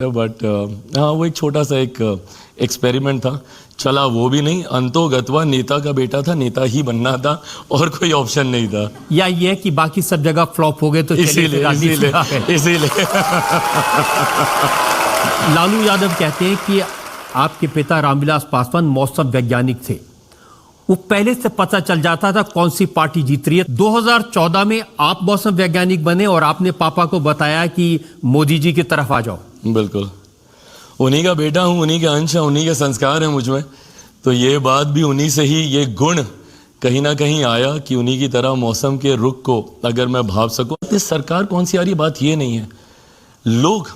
But हाँ, वो एक छोटा सा एक एक्सपेरिमेंट था, चला वो भी नहीं। अंतोगत्वा नेता का बेटा था, नेता ही बनना था और कोई ऑप्शन नहीं था। या ये कि बाकी सब जगह फ्लॉप हो गए तो इसीलिए लालू यादव कहते हैं कि आपके पिता रामविलास पासवान मौसम वैज्ञानिक थे, वो पहले से पता चल जाता था कौन सी पार्टी जीत रही है। 2014 में आप मौसम वैज्ञानिक बने और आपने पापा को बताया कि मोदी जी की तरफ आ जाओ। बिल्कुल, उन्हीं का बेटा हूँ, उन्हीं के अंश हैं, उन्हीं के संस्कार हैं मुझ में, तो ये बात भी उन्हीं से ही, ये गुण कहीं ना कहीं आया कि उन्हीं की तरह मौसम के रुख को अगर मैं भाप सकूं। इस सरकार कौन सी आ रही, बात ये नहीं है लोग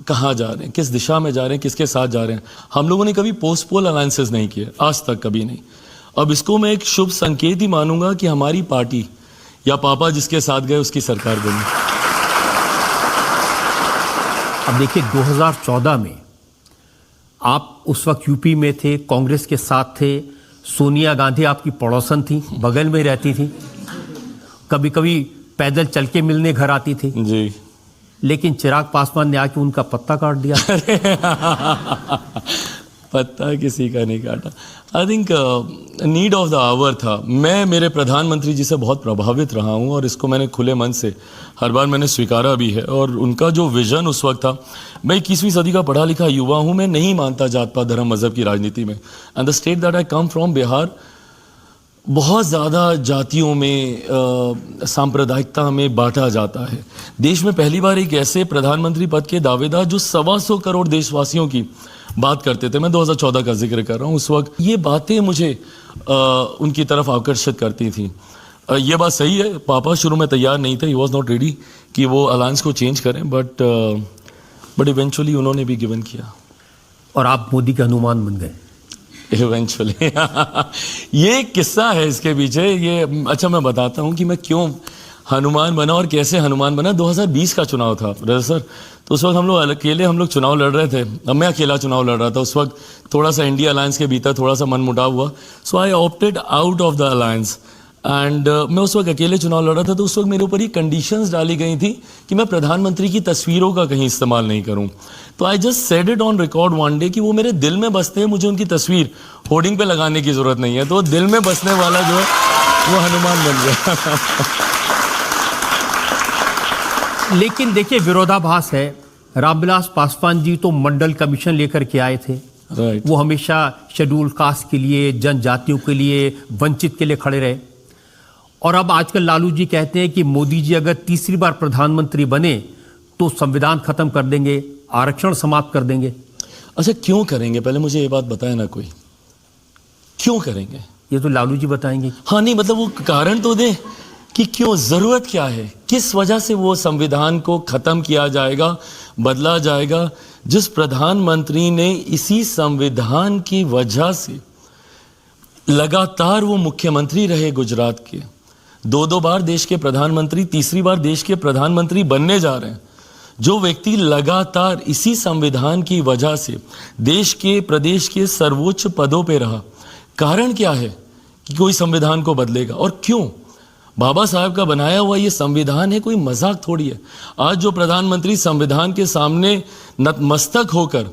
कहाँ जा रहे हैं, किस दिशा में जा रहे हैं, किसके साथ जा रहे हैं। हम लोगों ने कभी पोस्ट पोल अलायंसेस नहीं किए, आज तक कभी नहीं। अब इसको मैं एक शुभ संकेत ही मानूंगा कि हमारी पार्टी या पापा जिसके साथ गए उसकी सरकार बनी। अब देखिए 2014 में आप उस वक्त यूपी में थे, कांग्रेस के साथ थे, सोनिया गांधी आपकी पड़ोसन थी, बगल में रहती थी, कभी कभी पैदल चल के मिलने घर आती थी जी। लेकिन चिराग पासवान ने आके उनका पत्ता काट दिया। पत्ता किसी का नहीं काटा। I think need of the hour था। मैं मेरे प्रधानमंत्री जी से बहुत प्रभावित रहा हूँ और इसको मैंने खुले मन से हर बार मैंने स्वीकारा भी है। और उनका जो विजन उस वक्त था, मैं 21वीं सदी का पढ़ा लिखा युवा हूँ, मैं नहीं मानता जात पात धर्म मजहब की राजनीति में। And the state that I come from, Bihar, बहुत ज़्यादा जातियों में, सांप्रदायिकता में बांटा जाता है। देश में पहली बार एक ऐसे प्रधानमंत्री पद के दावेदार जो 125 करोड़ देशवासियों की बात करते थे, मैं 2014 का जिक्र कर रहा हूँ, उस वक्त ये बातें मुझे उनकी तरफ आकर्षित करती थी। ये बात सही है, पापा शुरू में तैयार नहीं थे, ही वॉज नॉट रेडी कि वो अलायंस को चेंज करें, बट इवेंचुअली उन्होंने भी गिवन किया और आप मोदी के हनुमान बन गए इवेंचुअली। ये किस्सा है इसके पीछे, ये अच्छा मैं बताता हूँ कि मैं क्यों हनुमान बना और कैसे हनुमान बना। 2020 का चुनाव था रजत सर, तो उस वक्त हम लोग अकेले चुनाव लड़ रहे थे। अब मैं अकेला चुनाव लड़ रहा था उस वक्त, थोड़ा सा इंडिया अलायंस के भीतर थोड़ा सा मनमुटाव हुआ, so I opted out of the alliance and मैं उस वक्त अकेले चुनाव लड़ रहा था। तो उस वक्त मेरे ऊपर ही कंडीशंस डाली गई थी कि मैं प्रधानमंत्री की तस्वीरों का कहीं इस्तेमाल नहीं करूं। तो I just said it on record one day कि वो मेरे दिल में बसते हैं, मुझे उनकी तस्वीर होर्डिंग पे लगाने की जरूरत नहीं है। तो दिल में बसने वाला जो है वो हनुमान बन गया। लेकिन देखिए विरोधाभास है, रामविलास पासवान जी तो मंडल कमीशन लेकर के आए थे, राइट। वो हमेशा शेड्यूल कास्ट के लिए, जनजातियों के लिए, वंचित के लिए खड़े रहे। और अब आजकल लालू जी कहते हैं कि मोदी जी अगर तीसरी बार प्रधानमंत्री बने तो संविधान खत्म कर देंगे, आरक्षण समाप्त कर देंगे। अच्छा, क्यों करेंगे, पहले मुझे ये बात बताए ना, कोई क्यों करेंगे? ये तो लालू जी बताएंगे। हाँ, नहीं मतलब वो कारण तो दे कि क्यों, जरूरत क्या है, किस वजह से वो संविधान को खत्म किया जाएगा, बदला जाएगा। जिस प्रधानमंत्री ने इसी संविधान की वजह से लगातार वो मुख्यमंत्री रहे गुजरात के, 2 बार देश के प्रधानमंत्री, तीसरी बार देश के प्रधानमंत्री बनने जा रहे हैं, जो व्यक्ति लगातार इसी संविधान की वजह से देश के, प्रदेश के सर्वोच्च पदों पे रहा, कारण क्या है कि कोई संविधान को बदलेगा? और क्यों? बाबा साहब का बनाया हुआ ये संविधान है, कोई मजाक थोड़ी है। आज जो प्रधानमंत्री संविधान के सामने नतमस्तक होकर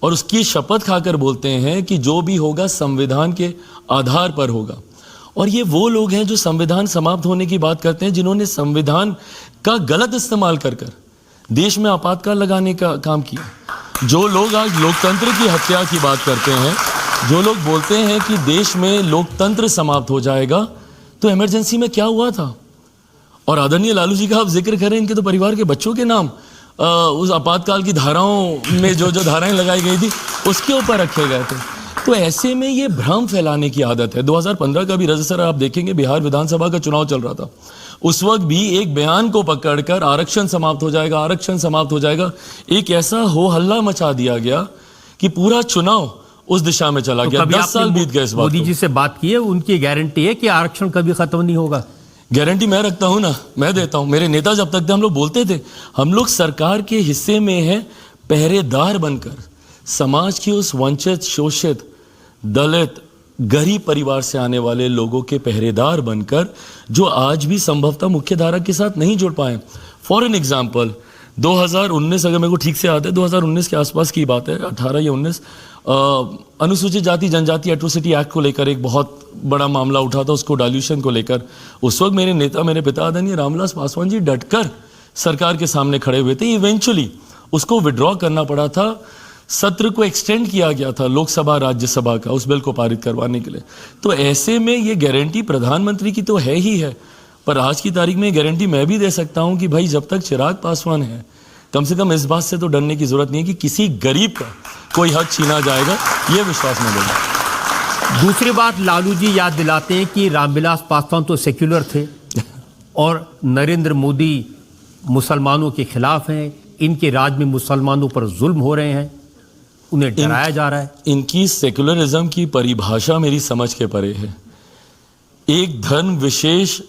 और उसकी शपथ खाकर बोलते हैं कि जो भी होगा संविधान के आधार पर होगा, और ये वो लोग हैं जो संविधान समाप्त होने की बात करते हैं, जिन्होंने संविधान का गलत इस्तेमाल कर देश में आपातकाल लगाने का काम किया। जो लोग आज लोकतंत्र की हत्या की बात करते हैं, जो लोग बोलते हैं कि देश में लोकतंत्र समाप्त हो जाएगा, तो इमरजेंसी में क्या हुआ था? और आदरणीय लालू जी का आप जिक्र करें, इनके तो परिवार के बच्चों के नाम उस आपातकाल की धाराओं में जो धाराएं लगाई गई थी उसके ऊपर रखे गए थे। तो ऐसे में ये भ्रम फैलाने की आदत है। 2015 का भी रजत सर आप देखेंगे, बिहार विधानसभा का चुनाव चल रहा था, उस वक्त भी एक बयान को पकड़कर आरक्षण समाप्त हो जाएगा, आरक्षण समाप्त हो जाएगा, एक ऐसा हो हल्ला मचा दिया गया कि पूरा चुनाव उस दिशा में चला गया। 10 साल बीत गए इस बात। मोदी जी से बात की है, उनकी गारंटी है कि आरक्षण कभी खत्म नहीं होगा? गारंटी मैं रखता हूं ना, मैं देता हूं। मेरे नेता जब तक थे हम लोग बोलते थे, हम लोग सरकार के हिस्से में हैं पहरेदार बनकर, समाज की उस वंचित, शोषित, दलित, गरीब परिवार से आने वाले लोगों के पहरेदार बनकर, जो आज भी संभवतः मुख्य धारा के साथ नहीं जुड़ पाए। फॉर एन एग्जाम्पल, 2019 अगर मेरे को ठीक से याद है, 2019 के आसपास की बात है, 18 या 19, अनुसूचित जाति जनजाति एट्रोसिटी एक्ट को लेकर एक बहुत बड़ा मामला उठा था, उसको डाल्यूशन को लेकर। उस वक्त मेरे नेता, मेरे पिता आदरणीय रामविलास पासवान जी डटकर सरकार के सामने खड़े हुए थे। इवेंचुअली उसको विड्रॉ करना पड़ा था, सत्र को एक्सटेंड किया गया था लोकसभा राज्यसभा का उस बिल को पारित करवाने के लिए। तो ऐसे में ये गारंटी प्रधानमंत्री की तो है ही है, पर आज की तारीख में गारंटी मैं भी दे सकता हूं कि भाई जब तक चिराग पासवान है, कम से कम इस बात से तो डरने की जरूरत नहीं है कि किसी गरीब का कोई हक छीना जाएगा, ये विश्वास मैं दूंगा। दूसरी बात, लालू जी याद दिलाते हैं कि रामविलास पासवान तो सेक्युलर थे और नरेंद्र मोदी मुसलमानों के खिलाफ हैं, इनके राज में मुसलमानों पर जुल्म हो रहे हैं, उन्हें डराया जा रहा है। इनकी सेक्युलरिज्म की परिभाषा मेरी समझ के परे है। एक धर्म विशेष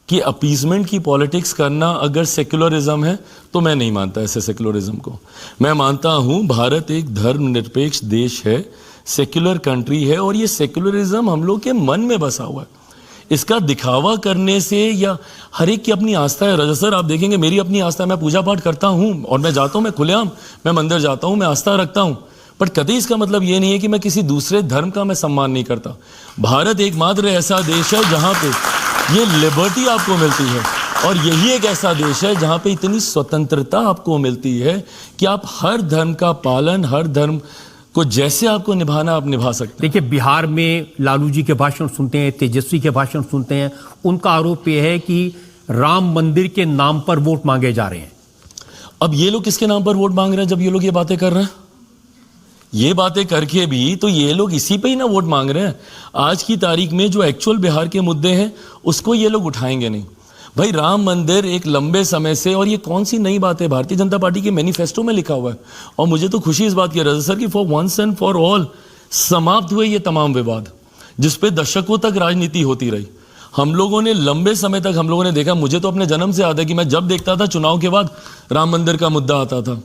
की अपीजमेंट की पॉलिटिक्स करना अगर सेक्युलरिज्म है तो मैं नहीं मानता ऐसे सेक्युलरिज्म को। मैं मानता हूं भारत एक धर्मनिरपेक्ष देश है, सेक्युलर कंट्री है, और ये सेक्युलरिज्म हम लोग के मन में बसा हुआ है। इसका दिखावा करने से, या हर एक की अपनी आस्था है। रजा सर, आप देखेंगे मेरी अपनी आस्था है, मैं पूजा पाठ करता हूं और मैं जाता हूं, मैं खुलेआम मैं मंदिर जाता हूं, मैं आस्था रखता हूं, बट कभी इसका मतलब ये नहीं है कि मैं किसी दूसरे धर्म का मैं सम्मान नहीं करता। भारत एकमात्र ऐसा देश है जहां पे ये लिबर्टी आपको मिलती है, और यही एक ऐसा देश है जहां पे इतनी स्वतंत्रता आपको मिलती है कि आप हर धर्म का पालन, हर धर्म को जैसे आपको निभाना आप निभा सकते हैं। देखिए, बिहार में लालू जी के भाषण सुनते हैं, तेजस्वी के भाषण सुनते हैं, उनका आरोप यह है कि राम मंदिर के नाम पर वोट मांगे जा रहे हैं। अब ये लोग किसके नाम पर वोट मांग रहे हैं? जब ये लोग ये बातें कर रहे हैं, ये बातें करके भी तो ये लोग इसी पे ही ना वोट मांग रहे हैं। आज की तारीख में जो एक्चुअल बिहार के मुद्दे हैं उसको ये लोग उठाएंगे नहीं। भाई राम मंदिर एक लंबे समय से, और ये कौन सी नई बात है, भारतीय जनता पार्टी के मैनिफेस्टो में लिखा हुआ है। और मुझे तो खुशी इस बात की, रजा सर, कि for once and for all समाप्त हुए ये तमाम विवाद जिसपे दशकों तक राजनीति होती रही। हम लोगों ने लंबे समय तक हम लोगों ने देखा, मुझे तो अपने जन्म से याद है कि मैं जब देखता था चुनाव के बाद राम मंदिर का मुद्दा आता था,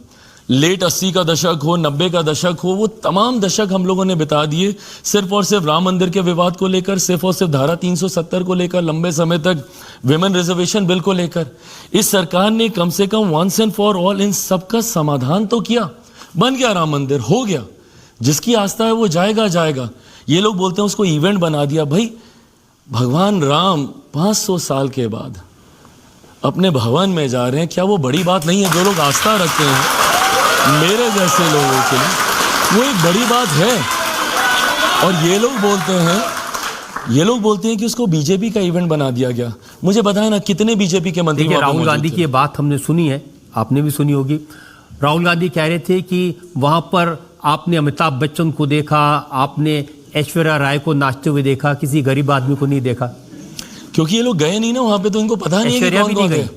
लेट 80 का दशक हो, 90 का दशक हो, वो तमाम दशक हम लोगों ने बिता दिए सिर्फ और सिर्फ राम मंदिर के विवाद को लेकर, सिर्फ और सिर्फ धारा 370 को लेकर, लंबे समय तक विमेन रिजर्वेशन बिल को लेकर। इस सरकार ने कम से कम वंस एंड फॉर ऑल इन सबका समाधान तो किया, बन गया राम मंदिर, हो गया। जिसकी आस्था है वो जाएगा जाएगा। ये लोग बोलते हैं उसको इवेंट बना दिया। भाई भगवान राम 500 साल के बाद अपने भवन में जा रहे हैं, क्या वो बड़ी बात नहीं है? जो लोग आस्था रखते हैं मेरे जैसे लोगों के लिए वो एक बड़ी बात है। और ये लोग बोलते हैं कि उसको बीजेपी का इवेंट बना दिया गया। मुझे बताया ना कितने बीजेपी के मंत्री। राहुल गांधी की बात हमने सुनी है, आपने भी सुनी होगी। राहुल गांधी कह रहे थे कि वहां पर आपने अमिताभ बच्चन को देखा, आपने ऐश्वर्या राय को नाचते हुए देखा, किसी गरीब आदमी को नहीं देखा। क्योंकि ये लोग गए नहीं ना वहां पे, तो इनको पता नहीं है कि कौन कौन गए।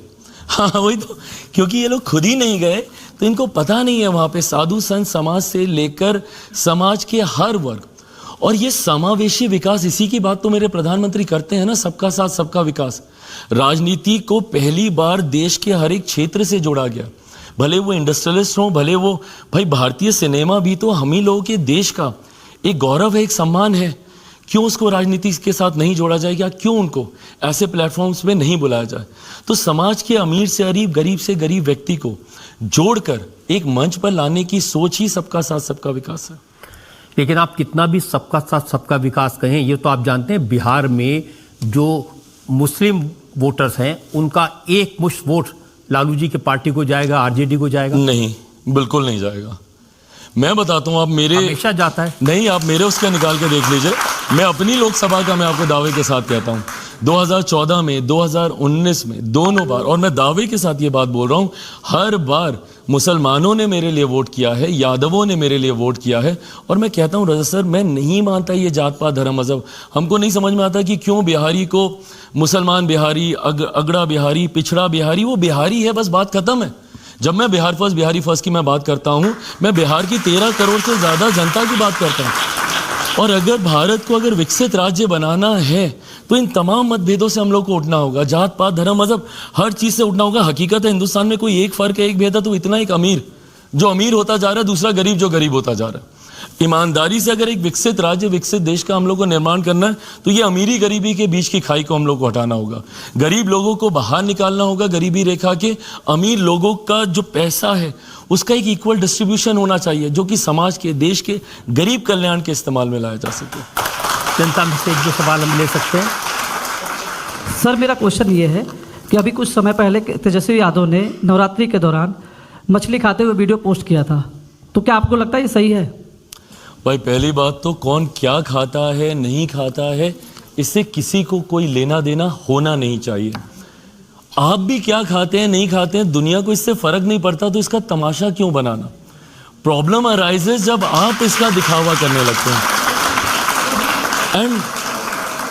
हाँ वही तो, क्योंकि ये लोग खुद ही नहीं गए तो इनको पता नहीं है वहां पे साधु संत समाज से लेकर समाज के हर वर्ग। और ये समावेशी विकास, इसी की बात तो मेरे प्रधानमंत्री करते हैं ना, सबका साथ सबका विकास। राजनीति को पहली बार देश के हर एक क्षेत्र से जोड़ा गया, भले वो इंडस्ट्रियलिस्ट हो, भले वो, भाई भारतीय सिनेमा भी तो हम ही लोगों के देश का एक गौरव है, एक सम्मान है। क्यों उसको राजनीति के साथ नहीं जोड़ा जाएगा? क्यों उनको ऐसे प्लेटफॉर्म्स में नहीं बुलाया जाए? तो समाज के अमीर से गरीब से गरीब व्यक्ति को जोड़कर एक मंच पर लाने की सोच ही सबका साथ सबका विकास है। लेकिन आप कितना भी सबका साथ सबका विकास कहें, ये तो आप जानते हैं बिहार में जो मुस्लिम वोटर्स हैं उनका एक मुश्त वोट लालू जी के पार्टी को जाएगा, आरजेडी को जाएगा? नहीं, बिल्कुल नहीं जाएगा। मैं बताता हूं, आप मेरे हमेशा जाता है। नहीं, आप मेरे उसका निकाल के देख लीजिए। मैं अपनी लोकसभा का मैं आपको दावे के साथ कहता हूं, 2014 में, 2019 में, दोनों बार, और मैं दावे के साथ ये बात बोल रहा हूं, हर बार मुसलमानों ने मेरे लिए वोट किया है, यादवों ने मेरे लिए वोट किया है। और मैं कहता हूं रजा सर, मैं नहीं मानता ये जात पात धर्म मजहब। हमको नहीं समझ में आता कि क्यों बिहारी को मुसलमान बिहारी, अगड़ा बिहारी, पिछड़ा बिहारी, वो बिहारी है, बस बात खत्म है। जब मैं बिहार फर्स्ट, बिहारी फर्स्ट की मैं बात करता हूं, मैं बिहार की 13 करोड़ से ज्यादा जनता की बात करता हूं। और अगर भारत को अगर विकसित राज्य बनाना है तो इन तमाम मतभेदों से हम लोग को उठना होगा, जात पात धर्म मजहब हर चीज से उठना होगा। हकीकत है हिंदुस्तान में कोई एक फर्क है, एक भेद है, तो इतना एक अमीर जो अमीर होता जा रहा है, दूसरा गरीब जो गरीब होता जा रहा है। ईमानदारी से अगर एक विकसित राज्य, विकसित देश का हम लोग को निर्माण करना है, तो ये अमीरी गरीबी के बीच की खाई को हम लोग को हटाना होगा। गरीब लोगों को बाहर निकालना होगा गरीबी रेखा के। अमीर लोगों का जो पैसा है उसका एक इक्वल डिस्ट्रीब्यूशन होना चाहिए, जो कि समाज के, देश के गरीब कल्याण के इस्तेमाल में लाया जा सके। जनता में से एक दो सवाल हम ले सकते हैं। सर, मेरा क्वेश्चन ये है कि अभी कुछ समय पहले तेजस्वी यादव ने नवरात्रि के दौरान मछली खाते हुए वीडियो पोस्ट किया था, तो क्या आपको लगता है ये सही है? भाई, पहली बात तो कौन क्या खाता है, नहीं खाता है, इससे किसी को कोई लेना देना होना नहीं चाहिए। आप भी क्या खाते हैं, नहीं खाते हैं, दुनिया को इससे फर्क नहीं पड़ता, तो इसका तमाशा क्यों बनाना? प्रॉब्लम अराइजेस जब आप इसका दिखावा करने लगते हैं। एंड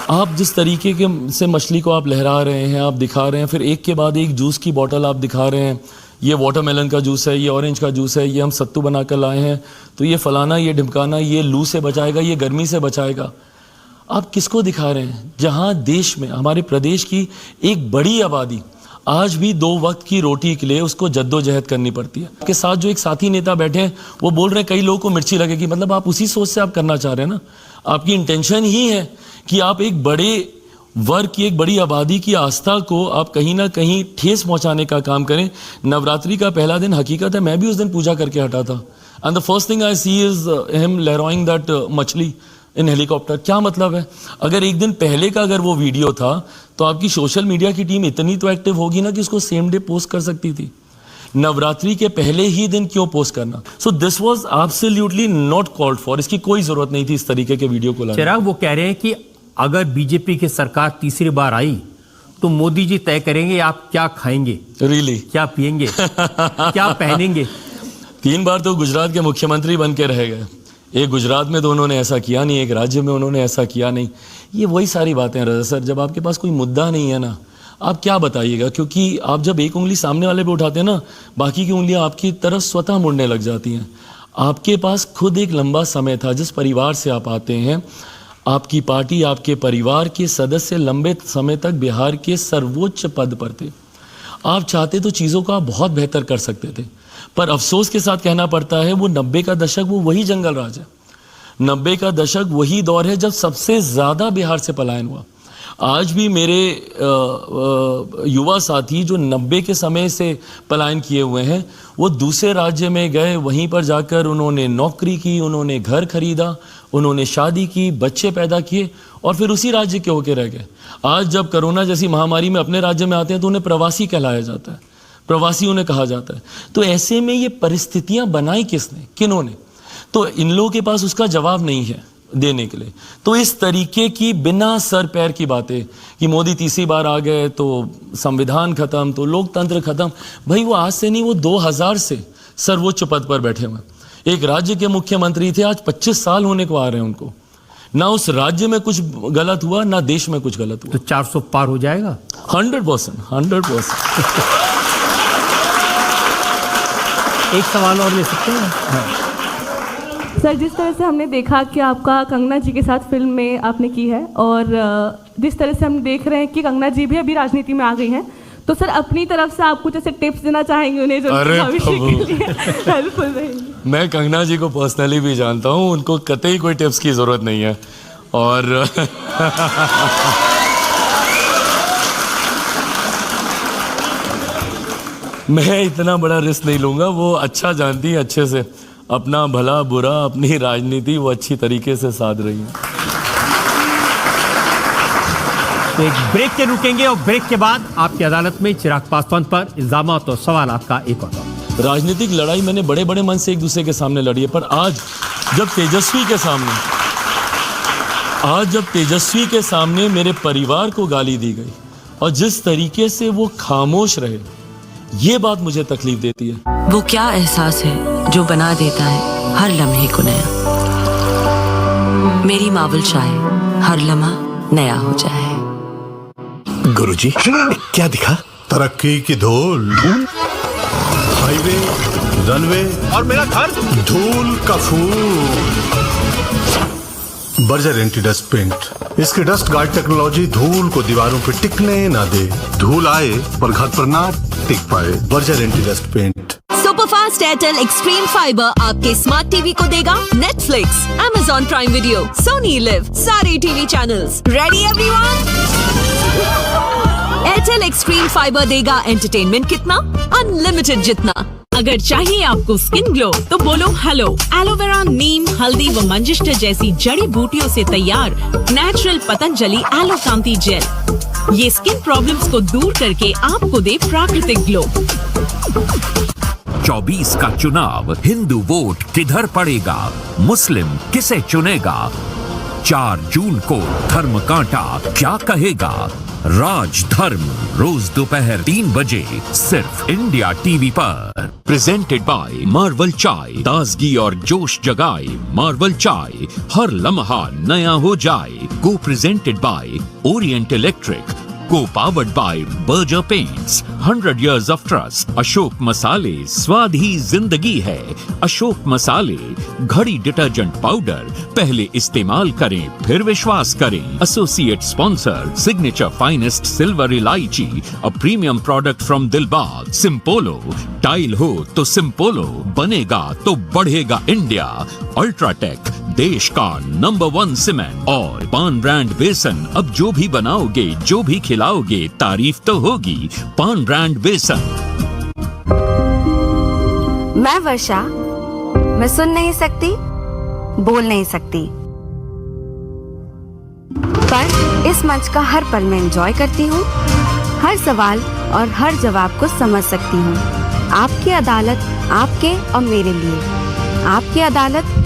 आप जिस तरीके के से मछली को आप लहरा रहे हैं, आप दिखा रहे हैं, फिर एक के बाद एक जूस की बोतल आप दिखा रहे हैं, ये वाटरमेलन का जूस है, ये ऑरेंज का जूस है, ये हम सत्तू बना कर लाए हैं, तो ये फलाना, ये ढिमकाना, ये लू से बचाएगा, ये गर्मी से बचाएगा। आप किसको दिखा रहे हैं? जहां देश में, हमारे प्रदेश की एक बड़ी आबादी आज भी 2 वक्त की रोटी के लिए उसको जद्दोजहद करनी पड़ती है। के साथ जो एक साथी नेता बैठे हैं, वो बोल रहे हैं कई लोगों को मिर्ची लगेगी, मतलब आप उसी सोच से आप करना चाह रहे हैं ना। आपकी इंटेंशन ही है कि आप एक बड़े वर्ग की, एक बड़ी आबादी की आस्था को आप कहीं ना कहीं ठेस पहुंचाने का काम करें। नवरात्रि का पहला दिन, हकीकत है मैं भी उस दिन पूजा करके हटा था, and the first thing I see is him लहराइंग दैट मछली इन हेलीकॉप्टर। क्या मतलब है? अगर एक दिन पहले का अगर वो वीडियो था, तो आपकी सोशल मीडिया की टीम इतनी तो एक्टिव होगी ना कि उसको सेम डे पोस्ट कर सकती थी। नवरात्रि के पहले ही दिन क्यों पोस्ट करना? So this was absolutely not called for. इसकी कोई जरूरत नहीं थी इस तरीके के वीडियो को लाने। चिराग, वो कह रहे हैं कि अगर बीजेपी की सरकार तीसरी बार आई तो मोदी जी तय करेंगे आप क्या खाएंगे, रियली क्या पिएंगे, क्या पहनेंगे। 3 बार तो गुजरात के मुख्यमंत्री बन के रह गए। एक गुजरात में तो उन्होंने ऐसा किया नहीं, एक राज्य में उन्होंने ऐसा किया नहीं। ये वही सारी बातें हैं रजा सर, जब आपके पास कोई मुद्दा नहीं है ना, आप क्या बताइएगा? क्योंकि आप जब एक उंगली सामने वाले पे उठाते हैं ना, बाकी की उंगलियां आपकी तरफ स्वतः मुड़ने लग जाती हैं। आपके पास खुद एक लंबा समय था, जिस परिवार से आप आते हैं, आपकी पार्टी, आपके परिवार के सदस्य लंबे समय तक बिहार के सर्वोच्च पद पर थे। आप चाहते तो चीज़ों को आप बहुत बेहतर कर सकते थे, पर अफसोस के साथ कहना पड़ता है वो 90 का दशक वो वही जंगल राज है। 90 का दशक वही दौर है जब सबसे ज़्यादा बिहार से पलायन हुआ। आज भी मेरे युवा साथी जो 90 के समय से पलायन किए हुए हैं, वो दूसरे राज्य में गए, वहीं पर जाकर उन्होंने नौकरी की, उन्होंने घर खरीदा, उन्होंने शादी की, बच्चे पैदा किए और फिर उसी राज्य के होके रह गए। आज जब कोरोना जैसी महामारी में अपने राज्य में आते हैं तो उन्हें प्रवासी कहलाया जाता है, प्रवासी उन्हें कहा जाता है। तो ऐसे में ये परिस्थितियां बनाई किसने, किन्होंने? तो इन लोगों के पास उसका जवाब नहीं है देने के लिए। तो इस तरीके की बिना सर पैर की बातें कि मोदी तीसरी बार आ गए तो संविधान खत्म, तो लोकतंत्र खत्म, भाई वो आज से नहीं, वो 2000 से सर्वोच्च पद पर बैठे हुए। एक राज्य के मुख्यमंत्री थे, आज 25 साल होने को आ रहे हैं उनको। ना उस राज्य में कुछ गलत हुआ, ना देश में कुछ गलत हुआ। तो 400 पार हो जाएगा 100%। एक सवाल और ले सकते हैं? हाँ। सर, जिस तरह से हमने देखा कि आपका कंगना जी के साथ फिल्म में आपने की है, और जिस तरह से हम देख रहे हैं कि कंगना जी भी अभी राजनीति में आ गई हैं, तो सर अपनी तरफ से आप कुछ ऐसे टिप्स देना चाहेंगे उन्हें जो भविष्य के लिए हेल्पफुल रहेंगे? मैं कंगना जी को पर्सनली भी जानता हूँ, उनको कतई कोई टिप्स की ज़रूरत नहीं है। और मैं इतना बड़ा रिस्क नहीं लूँगा। वो अच्छा जानती है, अच्छे से अपना भला बुरा, अपनी राजनीति वो अच्छी तरीके से साध रही है। तो एक ब्रेक के रुकेंगे और ब्रेक के बाद आपकी अदालत में चिराग पासवान पर इल्जामात और सवालात का एक और दौर। राजनीतिक लड़ाई मैंने बड़े बड़े मन से एक दूसरे के सामने लड़ी है, पर आज जब तेजस्वी के सामने मेरे परिवार को गाली दी गई और जिस तरीके से वो खामोश रहे, ये बात मुझे तकलीफ देती है। वो क्या एहसास है जो बना देता है हर लम्हे को नया। मेरी मावल चाहे हर लम्हा नया हो जाए। गुरुजी, क्या दिखा? तरक्की की धूल, हाईवे, रनवे और मेरा घर धूल का फूल। बर्जर एंटी डस्ट पेंट, इसकी डस्ट गार्ड टेक्नोलॉजी धूल को दीवारों पे टिकने ना दे। धूल आए पर घर पर ना टिक पाए। Berger anti dust paint. Superfast fast Airtel Xstream Fiber आपके स्मार्ट टीवी को देगा Netflix, Amazon prime video, Sony LIV, सारे TV channels. Ready everyone? Airtel Xstream Fiber देगा एंटरटेनमेंट कितना, अनलिमिटेड जितना। अगर चाहिए आपको स्किन ग्लो तो बोलो हेलो। एलोवेरा, नीम, हल्दी व मंजिष्टर जैसी जड़ी बूटियों से तैयार नेचुरल पतंजलि एलो कांति जेल, ये स्किन प्रॉब्लम्स को दूर करके आपको दे प्राकृतिक ग्लो। 24 का चुनाव, हिंदू वोट किधर पड़ेगा, मुस्लिम किसे चुनेगा, 4 जून को धर्म कांटा क्या कहेगा। राज धर्म रोज दोपहर 3 बजे सिर्फ इंडिया टीवी पर। प्रेजेंटेड बाय मार्वल चाय, ताजगी और जोश जगाए मार्वल चाय, हर लम्हा नया हो जाए। को प्रेजेंटेड बाय ओरिएंट इलेक्ट्रिक, को powered by Berger paints, 100 years of trust। Ashok मसाले, स्वाद ही जिंदगी है। अशोक मसाले, घड़ी डिटर्जेंट पाउडर, पहले इस्तेमाल करें फिर विश्वास करें। Associate sponsor signature finest silver इलायची, a premium product from Dilbagh. Simpolo, tile हो तो सिंपोलो, बनेगा तो बढ़ेगा इंडिया। अल्ट्राटेक, देश का नंबर 1 सीमेंट। और पान ब्रांड बेसन, अब जो भी बनाओगे जो भी खिलाओगे तारीफ तो होगी। पान ब्रांड बेसन। मैं वर्षा, मैं सुन नहीं सकती, बोल नहीं सकती, पर इस मंच का हर पल में एंजॉय करती हूँ। हर सवाल और हर जवाब को समझ सकती हूँ। आपकी अदालत आपके और मेरे लिए, आपकी अदालत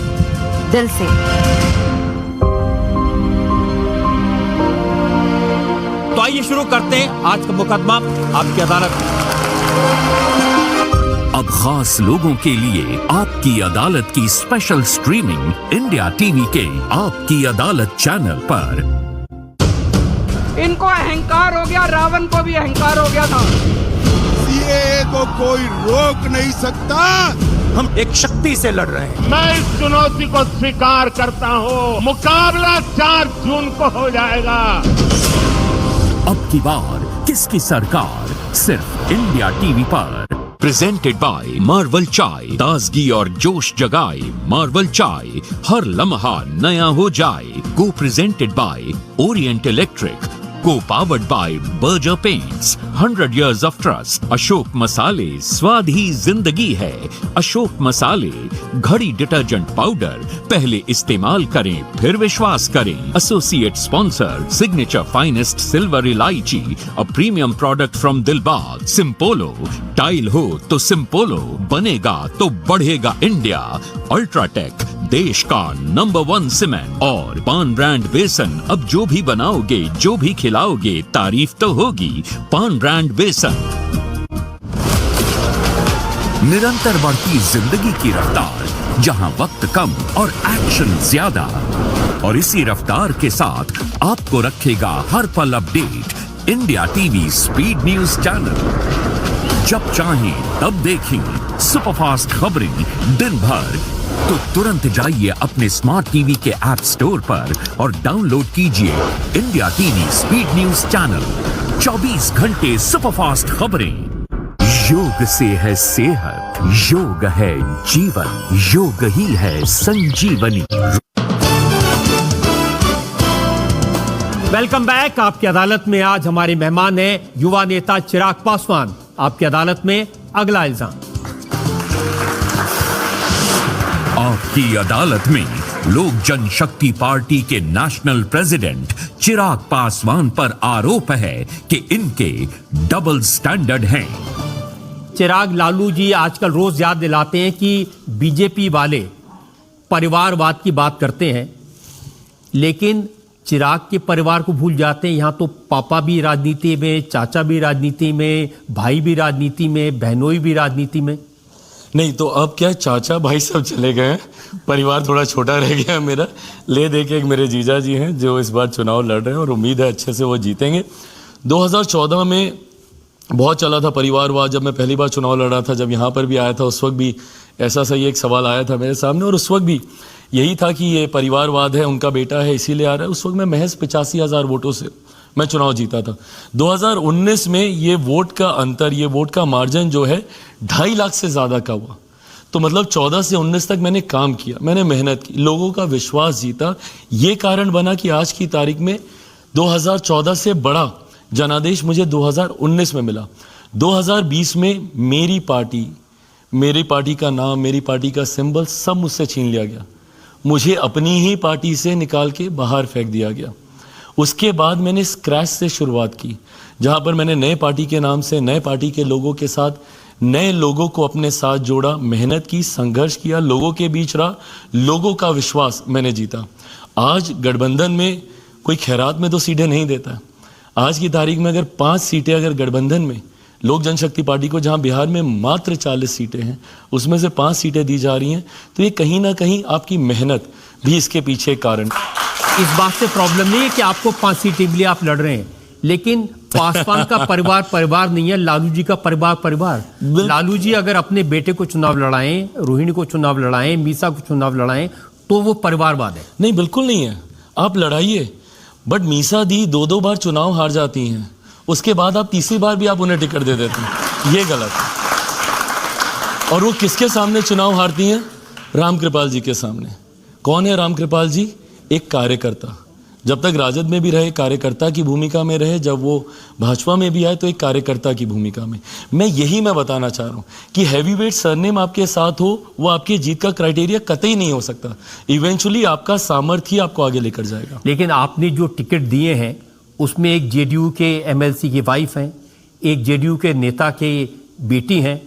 दिल से। तो आइए शुरू करते हैं आज का मुकदमा आपकी अदालत। अब खास लोगों के लिए आपकी अदालत की स्पेशल स्ट्रीमिंग इंडिया टीवी के आपकी अदालत चैनल पर। इनको अहंकार हो गया, रावण को भी अहंकार हो गया था। सीएए को कोई रोक नहीं सकता। हम एक शक्ति से लड़ रहे हैं। मैं इस चुनौती को स्वीकार करता हूँ। मुकाबला 4 जून को हो जाएगा। अब की बार किसकी सरकार, सिर्फ इंडिया टीवी पर। प्रेजेंटेड बाय मार्वल चाय, ताजगी और जोश जगाए मार्वल चाय, हर लम्हा नया हो जाए। को प्रेजेंटेड बाय ओरिएंट इलेक्ट्रिक, को powered by Berger paints, 100 years of trust। Ashok मसाले, स्वाद ही जिंदगी है। अशोक मसाले, घड़ी डिटर्जेंट पाउडर, पहले इस्तेमाल करें फिर विश्वास करें। Associate sponsor signature finest silver इलायची, a premium product from Dilbagh. Simpolo, tile हो तो सिंपोलो, बनेगा तो बढ़ेगा इंडिया। अल्ट्राटेक, देश का नंबर 1 सीमेंट। और पान ब्रांड बेसन, अब जो भी बनाओगे जो भी खिलाओगे तारीफ तो होगी। पान ब्रांड बेसन। निरंतर बढ़ती जिंदगी की रफ्तार, जहां वक्त कम और एक्शन ज्यादा, और इसी रफ्तार के साथ आपको रखेगा हर पल update India TV speed news channel. जब चाहें तब देखें सुपरफास्ट खबरें दिन भर, तो तुरंत जाइए अपने स्मार्ट टीवी के ऐप स्टोर पर और डाउनलोड कीजिए India TV speed news channel. 24 घंटे सुपरफास्ट खबरें। योग से है सेहत, योग है जीवन, योग ही है संजीवनी। Welcome back. आपकी अदालत में आज हमारे मेहमान हैं युवा नेता चिराग पासवान। आपकी अदालत में अगला इल्जाम। आपकी अदालत में लोक जनशक्ति पार्टी के नेशनल प्रेसिडेंट चिराग पासवान पर आरोप है कि इनके डबल स्टैंडर्ड हैं। चिराग, लालू जी आजकल रोज याद दिलाते हैं कि बीजेपी वाले परिवारवाद की बात करते हैं, लेकिन चिराग के परिवार को भूल जाते हैं। यहां तो पापा भी राजनीति में, चाचा भी राजनीति में, भाई भी राजनीति में, बहनोई भी राजनीति में। नहीं तो अब क्या, चाचा भाई सब चले गए हैं, परिवार थोड़ा छोटा रह गया मेरा। ले दे के एक मेरे जीजा जी हैं जो इस बार चुनाव लड़ रहे हैं और उम्मीद है अच्छे से वो जीतेंगे। 2014 में बहुत चला था परिवारवाद। जब मैं पहली बार चुनाव लड़ रहा था, जब यहाँ पर भी आया था, उस वक्त भी ऐसा सही एक सवाल आया था मेरे सामने, और उस वक्त भी यही था कि ये परिवारवाद है, उनका बेटा है इसीलिए आ रहा है। उस वक्त मैं महज 85,000 वोटों से मैं चुनाव जीता था। 2019 में ये वोट का अंतर, ये वोट का मार्जिन जो है 2.5 लाख से ज़्यादा का हुआ। तो मतलब 14 से 19 तक मैंने काम किया, मैंने मेहनत की, लोगों का विश्वास जीता। ये कारण बना कि आज की तारीख में 2014 से बड़ा जनादेश मुझे 2019 में मिला। 2020 में मेरी पार्टी का नाम, मेरी पार्टी का सिंबल सब मुझसे छीन लिया गया। मुझे अपनी ही पार्टी से निकाल के बाहर फेंक दिया गया। उसके बाद मैंने स्क्रैच से शुरुआत की, जहां पर मैंने नए पार्टी के नाम से नए पार्टी के लोगों के साथ नए लोगों को अपने साथ जोड़ा, मेहनत की, संघर्ष किया, लोगों के बीच रहा, लोगों का विश्वास मैंने जीता। आज गठबंधन में कोई खैरात में तो सीटें नहीं देता। आज की तारीख में अगर 5 सीटें अगर गठबंधन में लोक जनशक्ति पार्टी को, जहां बिहार में मात्र 40 सीटें हैं, उसमें से 5 सीटें दी जा रही हैं, तो ये कहीं ना कहीं आपकी मेहनत भी इसके पीछे कारण। इस बात से प्रॉब्लम नहीं है कि आपको 5 सीटें के लिए आप लड़ रहे हैं, लेकिन पासवान का परिवार नहीं है, लालू जी का परिवार। लालू जी अगर अपने बेटे को चुनाव लड़ाएं, रोहिणी को चुनाव लड़ाएं, मीसा को चुनाव लड़ाएं, तो वो परिवारवाद है। नहीं, बिल्कुल नहीं है। आप लड़ाइए, बट मीसा दी 2 बार चुनाव हार जाती हैं, उसके बाद आप तीसरी बार भी आप उन्हें टिकट दे देते हैं, ये गलत है। और वो किसके सामने चुनाव हारती हैं? रामकृपाल जी के सामने। कौन है रामकृपाल जी? एक कार्यकर्ता। जब तक राजद में भी रहे कार्यकर्ता की भूमिका में रहे, जब वो भाजपा में भी आए तो एक कार्यकर्ता की भूमिका में। मैं बताना चाह रहा हूँ कि हैवीवेट सरनेम आपके साथ हो, वो आपकी जीत का क्राइटेरिया कतई नहीं हो सकता। इवेंचुअली आपका सामर्थ्य आपको आगे लेकर जाएगा। लेकिन आपने जो टिकट दिए हैं उसमें एक जेडीयू के एमएलसी की वाइफ हैं, एक जेडीयू के नेता के बेटी हैं,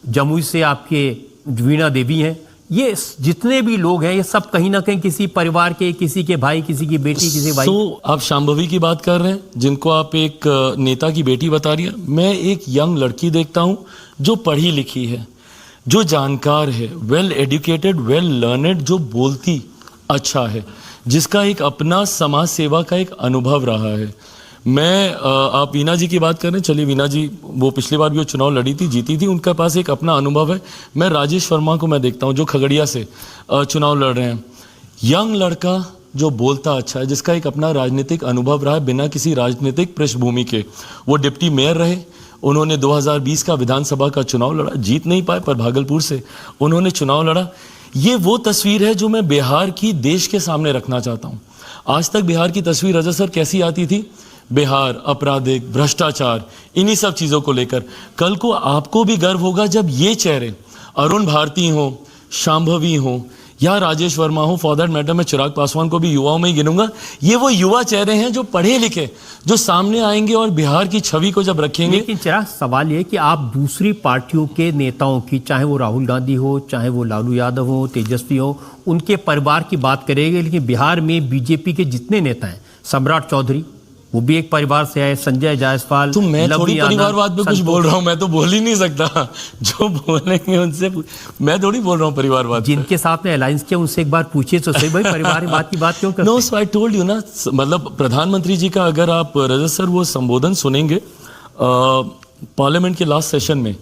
जमुई से आपके वीणा देवी हैं। ये जितने भी लोग हैं ये सब कहीं ना कहीं किसी परिवार के, किसी के भाई, किसी की बेटी, किसी भाई। आप शांभवी की बात कर रहे हैं, जिनको आप एक नेता की बेटी बता रही है। मैं एक यंग लड़की देखता हूं जो पढ़ी लिखी है, जो जानकार है, वेल एजुकेटेड, वेल लर्नेड, जो बोलती अच्छा है, जिसका एक अपना समाज सेवा का एक अनुभव रहा है। आप वीना जी की बात कर रहे हैं, चलिए वीना जी वो पिछली बार भी वो चुनाव लड़ी थी, जीती थी, उनके पास एक अपना अनुभव है। मैं राजेश वर्मा को मैं देखता हूं जो खगड़िया से चुनाव लड़ रहे हैं। यंग लड़का जो बोलता अच्छा है, जिसका एक अपना राजनीतिक अनुभव रहा है बिना किसी राजनीतिक पृष्ठभूमि के। वो डिप्टी मेयर रहे, उन्होंने 2020 का विधानसभा का चुनाव लड़ा, जीत नहीं पाए पर भागलपुर से उन्होंने चुनाव लड़ा। ये वो तस्वीर है जो मैं बिहार की देश के सामने रखना चाहता हूँ। आज तक बिहार की तस्वीर रजत सर कैसी आती थी? बिहार आपराधिक, भ्रष्टाचार, इन्हीं सब चीज़ों को लेकर। कल को आपको भी गर्व होगा जब ये चेहरे अरुण भारती हो, शांभवी हो या राजेश वर्मा हो, फॉर दैट मैटर मैं चिराग पासवान को भी युवाओं में ही गिनूंगा। ये वो युवा चेहरे हैं जो पढ़े लिखे, जो सामने आएंगे और बिहार की छवि को जब रखेंगे। लेकिन चिराग, सवाल ये कि आप दूसरी पार्टियों के नेताओं की, चाहे वो राहुल गांधी हो, चाहे वो लालू यादव हो, तेजस्वी हो, उनके परिवार की बात करेंगे, लेकिन बिहार में बीजेपी के जितने नेता हैं, सम्राट चौधरी वो भी एक परिवार से आए, संजय जायसवाल, तो मैं थोड़ी परिवारवाद पे कुछ बोल रहा हूँ, मैं तो बोल ही नहीं सकता। जो बोलेंगे उनसे मैं थोड़ी बोल रहा हूँ परिवारवाद। जिनके साथ में अलायंस किया उनसे एक बार पूछिए तो सही, भाई परिवारवाद की बात क्यों करते? No, so I told you ना, मतलब प्रधानमंत्री जी का अगर आप रजत सर वो संबोधन सुनेंगे पार्लियामेंट के लास्ट सेशन में,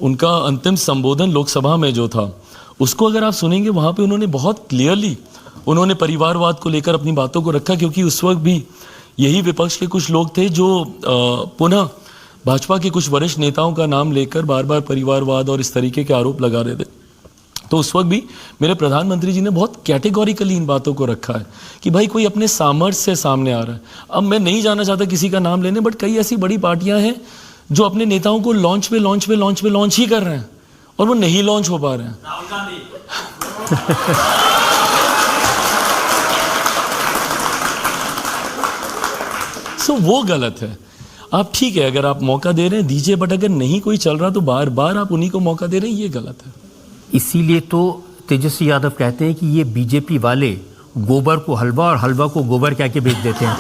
उनका अंतिम संबोधन लोकसभा में जो था, उसको अगर आप सुनेंगे, वहाँ पे उन्होंने बहुत क्लियरली उन्होंने परिवारवाद को लेकर अपनी बातों को रखा, क्योंकि उस वक्त भी यही विपक्ष के कुछ लोग थे जो पुनः भाजपा के कुछ वरिष्ठ नेताओं का नाम लेकर बार बार परिवारवाद और इस तरीके के आरोप लगा रहे थे। तो उस वक्त भी मेरे प्रधानमंत्री जी ने बहुत कैटेगोरिकली इन बातों को रखा है कि भाई कोई अपने सामर्थ्य से सामने आ रहा है। अब मैं नहीं जाना चाहता किसी का नाम लेने, बट कई ऐसी बड़ी पार्टियां हैं जो अपने नेताओं को लॉन्च ही कर रहे हैं और वो नहीं लॉन्च हो पा रहे हैं। तो वो गलत है। आप ठीक है, अगर आप मौका दे रहे हैं दीजिए, बट अगर नहीं कोई चल रहा तो बार बार आप उन्हीं को मौका दे रहे हैं, ये गलत है। इसीलिए तो तेजस्वी यादव कहते हैं कि ये बीजेपी वाले गोबर को हलवा और हलवा को गोबर कह के बेच देते हैं।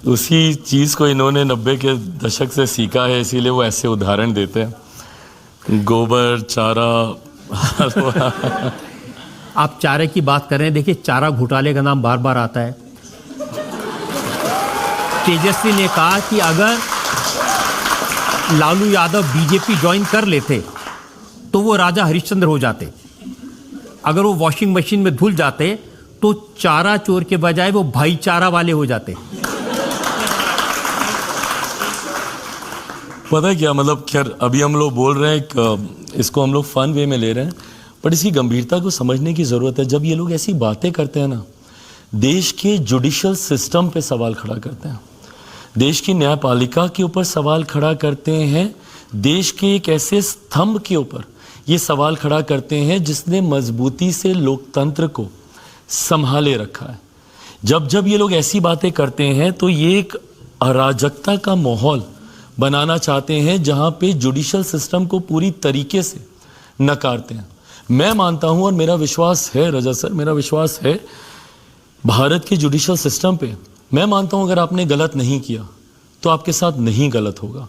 उसी चीज को इन्होंने 90 के दशक से सीखा है, इसीलिए वो ऐसे उदाहरण देते हैं, गोबर, चारा, हलवा। आप चारे की बात कर रहे हैं, देखिए चारा घोटाले का नाम बार बार आता है। तेजस्वी ने कहा कि अगर लालू यादव बीजेपी ज्वाइन कर लेते तो वो राजा हरिश्चंद्र हो जाते, अगर वो वॉशिंग मशीन में धुल जाते तो चारा चोर के बजाय वो भाईचारा वाले हो जाते। पता है क्या मतलब, खैर अभी हम लोग बोल रहे हैं इसको हम लोग फन वे में ले रहे हैं, बट इसकी गंभीरता को समझने की ज़रूरत है। जब ये लोग ऐसी बातें करते हैं ना, देश के जुडिशल सिस्टम पे सवाल खड़ा करते हैं, देश की न्यायपालिका के ऊपर सवाल खड़ा करते हैं, देश के एक ऐसे स्तंभ के ऊपर ये सवाल खड़ा करते हैं जिसने मजबूती से लोकतंत्र को संभाले रखा है। जब जब ये लोग ऐसी बातें करते हैं तो ये एक अराजकता का माहौल बनाना चाहते हैं जहां पे जुडिशल सिस्टम को पूरी तरीके से नकारते हैं। मैं मानता हूं और मेरा विश्वास है रजत सर, मेरा विश्वास है भारत के जुडिशल सिस्टम पे। मैं मानता हूं अगर आपने गलत नहीं किया तो आपके साथ नहीं गलत होगा,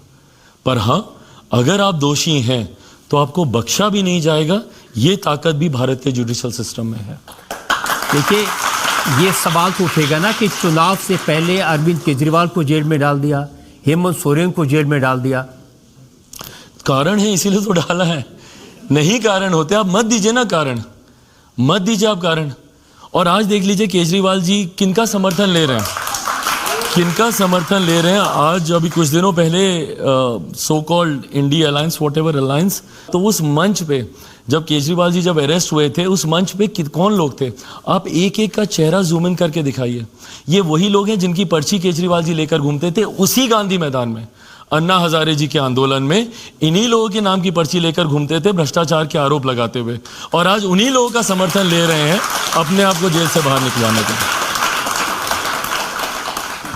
पर हाँ अगर आप दोषी हैं तो आपको बख्शा भी नहीं जाएगा। ये ताकत भी भारत के जुडिशल सिस्टम में है। देखिए, ये सवाल तो उठेगा ना कि चुनाव से पहले अरविंद केजरीवाल को जेल में डाल दिया, हेमंत सोरेन को जेल में डाल दिया। कारण है इसीलिए तो डाला है, नहीं कारण होते आप मत दीजिए ना कारण, मत दीजिए आप कारण। और आज देख लीजिए केजरीवाल जी किनका समर्थन ले रहे हैं, किनका समर्थन ले रहे हैं। आज अभी कुछ दिनों पहले so called India alliance, what ever alliance, तो उस मंच पे जब केजरीवाल जी जब अरेस्ट हुए थे, उस मंच पे कौन लोग थे, आप एक एक का चेहरा जूम इन करके दिखाइए। ये वही लोग हैं जिनकी पर्ची केजरीवाल जी लेकर घूमते थे उसी गांधी मैदान में, अन्ना हजारे जी के आंदोलन में। इन्हीं लोगों के नाम की पर्ची लेकर घूमते थे भ्रष्टाचार के आरोप लगाते हुए, और आज उन्हीं लोगों का समर्थन ले रहे हैं अपने आप को जेल से बाहर निकलवाने का।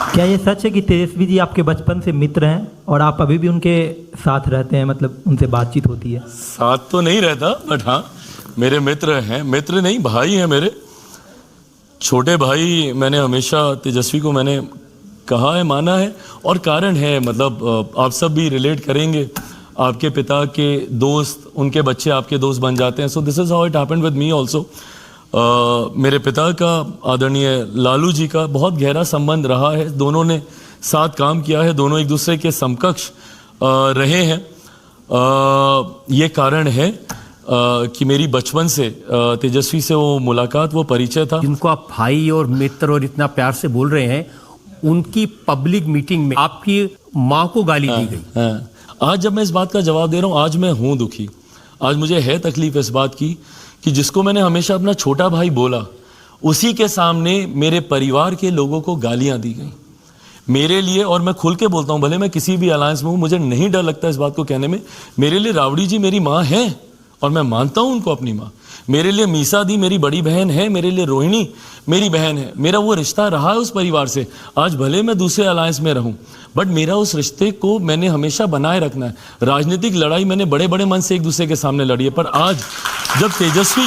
क्या ये सच है कि तेजस्वी जी आपके बचपन से मित्र हैं और आप अभी भी उनके साथ रहते हैं, मतलब उनसे बातचीत होती है? साथ तो नहीं रहता, बट हाँ मेरे मित्र हैं, मित्र नहीं भाई हैं मेरे, छोटे भाई। मैंने हमेशा तेजस्वी को मैंने कहा है, माना है, और कारण है, मतलब आप सब भी रिलेट करेंगे, आपके पिता के दोस्त, उनके बच्चे आपके दोस्त बन जाते हैं। So this is how it happened with me also. मेरे पिता का आदरणीय लालू जी का बहुत गहरा संबंध रहा है, दोनों ने साथ काम किया है, दोनों एक दूसरे के समकक्ष रहे हैं। ये कारण है कि मेरी बचपन से तेजस्वी से वो मुलाकात, वो परिचय था। जिनको आप भाई और मित्र और इतना प्यार से बोल रहे हैं, उनकी पब्लिक मीटिंग में आपकी माँ को गाली दी गई। आज जब मैं इस बात का जवाब दे रहा हूँ, आज मैं हूँ दुखी, आज मुझे है तकलीफ इस बात की कि जिसको मैंने हमेशा अपना छोटा भाई बोला, उसी के सामने मेरे परिवार के लोगों को गालियां दी गई मेरे लिए। और मैं खुल के बोलता हूं, भले मैं किसी भी अलायंस में हूं, मुझे नहीं डर लगता इस बात को कहने में, मेरे लिए राबड़ी जी मेरी माँ है और मैं मानता हूं उनको अपनी माँ। मेरे लिए मीसा दी मेरी बड़ी बहन है, मेरे लिए रोहिणी मेरी बहन है। मेरा वो रिश्ता रहा है उस परिवार से। आज भले मैं दूसरे अलायंस में रहूं, बट मेरा उस रिश्ते को मैंने हमेशा बनाए रखना है। राजनीतिक लड़ाई मैंने बड़े बड़े मन से एक दूसरे के सामने लड़ी है, पर आज जब तेजस्वी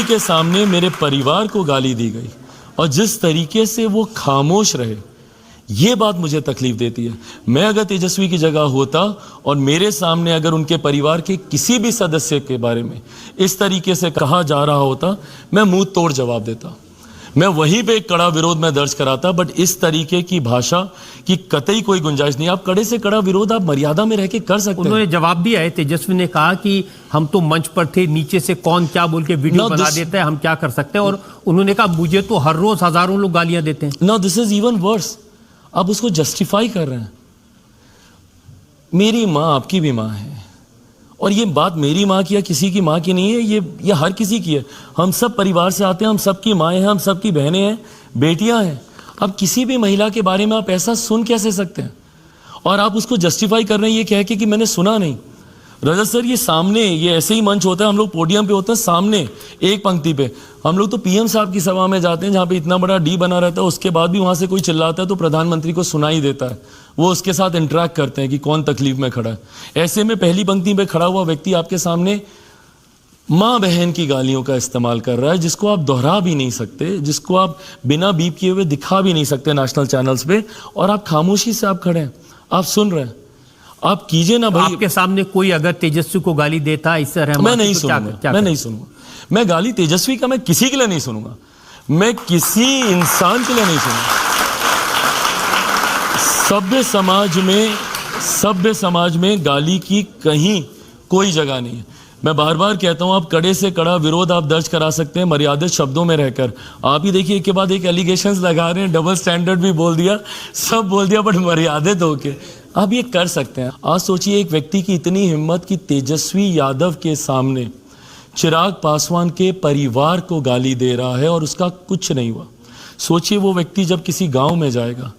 के सामने मेरे परिवार को गाली दी गई और जिस तरीके से वो खामोश रहे, ये बात मुझे तकलीफ देती है। मैं अगर तेजस्वी की जगह होता और मेरे सामने अगर उनके परिवार के किसी भी सदस्य के बारे में इस तरीके से कहा जा रहा होता, मैं मुंह तोड़ जवाब देता, मैं वहीं पे एक कड़ा विरोध में दर्ज कराता। बट इस तरीके की भाषा की कतई कोई गुंजाइश नहीं। आप कड़े से कड़ा विरोध आप मर्यादा में रह के कर सकते हैं। उन्होंने जवाब दिया है, तेजस्वी ने कहा कि हम तो मंच पर थे, नीचे से कौन क्या बोल के वीडियो बना देता है, हम क्या कर सकते हैं। और उन्होंने कहा मुझे तो हर रोज हजारों लोग गालियां देते हैं। Now this is even worse, आप उसको जस्टिफाई कर रहे हैं। मेरी माँ आपकी भी माँ है, और ये बात मेरी माँ की या किसी की माँ की नहीं है, ये हर किसी की है। हम सब परिवार से आते हैं, हम सबकी माएँ हैं, हम सबकी बहनें हैं, बेटियां हैं। अब किसी भी महिला के बारे में आप ऐसा सुन कैसे सकते हैं, और आप उसको जस्टिफाई कर रहे हैं ये कह के कि मैंने सुना नहीं। रजत सर, ये सामने ये ऐसे ही मंच होता है, हम लोग पोडियम पे होते हैं सामने एक पंक्ति पे। हम लोग तो पीएम साहब की सभा में जाते हैं जहाँ पे इतना बड़ा डी बना रहता है, उसके बाद भी वहाँ से कोई चिल्लाता है तो प्रधानमंत्री को सुनाई देता है, वो उसके साथ इंटरेक्ट करते हैं कि कौन तकलीफ में खड़ा है। ऐसे में पहली पंक्ति पे खड़ा हुआ व्यक्ति आपके सामने माँ बहन की गालियों का इस्तेमाल कर रहा है, जिसको आप दोहरा भी नहीं सकते, जिसको आप बिना बीप किए हुए दिखा भी नहीं सकते नेशनल चैनल्स पे, और आप खामोशी से आप खड़े हैं, आप सुन रहे हैं। आप कीजिए ना भाई। आपके सामने कोई अगर तेजस्वी को गाली देता है, इससे मैं नहीं सुनूंगा, मैं नहीं सुनूंगा। मैं गाली तेजस्वी का मैं किसी के लिए नहीं सुनूंगा, मैं किसी इंसान के लिए नहीं सुनूंगा। सभ्य समाज में गाली की कहीं कोई जगह नहीं है। मैं बार बार कहता हूं, आप कड़े से कड़ा विरोध आप दर्ज करा सकते हैं मर्यादित शब्दों में रहकर। आप ही देखिए एक के बाद एक एलिगेशंस लगा रहे हैं, डबल स्टैंडर्ड भी बोल दिया, सब बोल दिया, बट मर्यादित होके आप ये कर सकते हैं। आज सोचिए एक व्यक्ति की इतनी हिम्मत कि तेजस्वी यादव के सामने चिराग पासवान के परिवार को गाली दे रहा है और उसका कुछ नहीं हुआ। सोचिए वो व्यक्ति जब किसी गांव में जाएगा,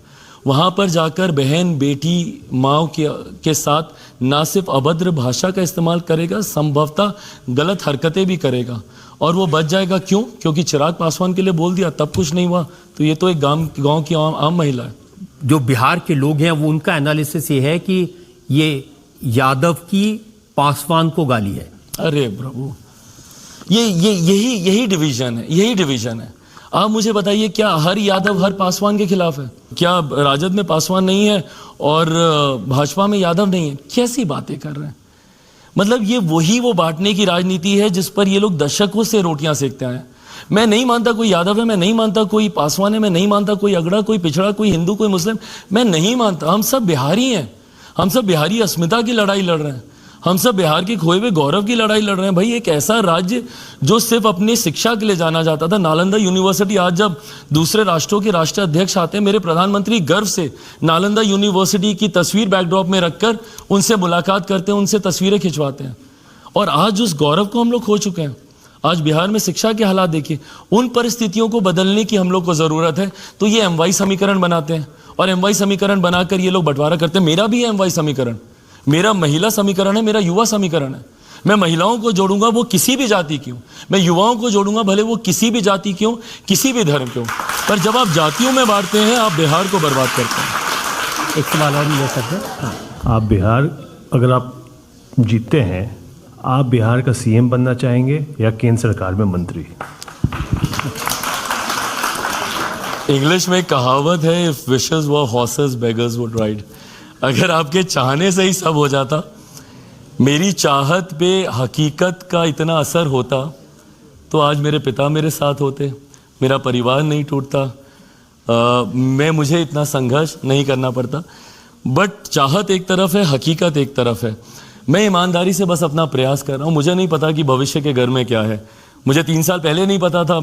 वहां पर जाकर बहन बेटी माँ के साथ ना सिर्फ अभद्र भाषा का इस्तेमाल करेगा, संभवतः गलत हरकतें भी करेगा, और वो बच जाएगा। क्यों? क्योंकि चिराग पासवान के लिए बोल दिया, तब कुछ नहीं हुआ। तो ये तो एक गांव की आम महिला है। जो बिहार के लोग हैं वो उनका एनालिसिस ये है कि ये यादव की पासवान को गाली है। अरे प्रभु, यही डिवीजन है, यही डिवीजन है। आप मुझे बताइए, क्या हर यादव हर पासवान के खिलाफ है? क्या राजद में पासवान नहीं है और भाजपा में यादव नहीं है? कैसी बातें कर रहे हैं? मतलब ये वो बांटने की राजनीति है जिस पर ये लोग दशकों से रोटियां सेकते आए हैं। मैं नहीं मानता कोई यादव है, मैं नहीं मानता कोई पासवान है, मैं नहीं मानता कोई अगड़ा, कोई पिछड़ा, कोई हिंदू, कोई मुस्लिम, मैं नहीं मानता। हम सब बिहारी हैं, हम सब बिहारी अस्मिता की लड़ाई लड़ रहे हैं, हम सब बिहार के खोए हुए गौरव की लड़ाई लड़ रहे हैं। भाई एक ऐसा राज्य जो सिर्फ अपनी शिक्षा के लिए जाना जाता था, नालंदा यूनिवर्सिटी, आज जब दूसरे राष्ट्रों के राष्ट्र अध्यक्ष आते हैं, मेरे प्रधानमंत्री गर्व से नालंदा यूनिवर्सिटी की तस्वीर बैकड्रॉप में रखकर उनसे मुलाकात करते हैं, उनसे तस्वीरें खिंचवाते हैं। और आज उस गौरव को हम लोग खो चुके हैं। आज बिहार में शिक्षा के हालात देखिए, उन परिस्थितियों को बदलने की हम लोग को जरूरत है। तो ये MY समीकरण बनाते हैं और MY समीकरण बनाकर ये लोग बंटवारा करते हैं। मेरा भी है MY समीकरण, मेरा महिला समीकरण है, मेरा युवा समीकरण है। मैं महिलाओं को जोड़ूंगा, वो किसी भी जाति की हो। मैं युवाओं को जोड़ूंगा, भले वो किसी भी जाति की हो, किसी भी धर्म के हो। पर जब आप जातियों में बांटते हैं, आप बिहार को बर्बाद करते हैं। एक सवाल और ले सकते हैं? आप बिहार, अगर आप जीतते हैं, आप बिहार का CM बनना चाहेंगे या केंद्र सरकार में मंत्री? इंग्लिश में एक कहावत है, if wishes were horses beggars would ride. अगर आपके चाहने से ही सब हो जाता, मेरी चाहत पे हकीकत का इतना असर होता, तो आज मेरे पिता मेरे साथ होते, मेरा परिवार नहीं टूटता, मुझे इतना संघर्ष नहीं करना पड़ता। बट चाहत एक तरफ है, हकीकत एक तरफ है। मैं ईमानदारी से बस अपना प्रयास कर रहा हूँ। मुझे नहीं पता कि भविष्य के घर में क्या है। मुझे 3 साल पहले नहीं पता था।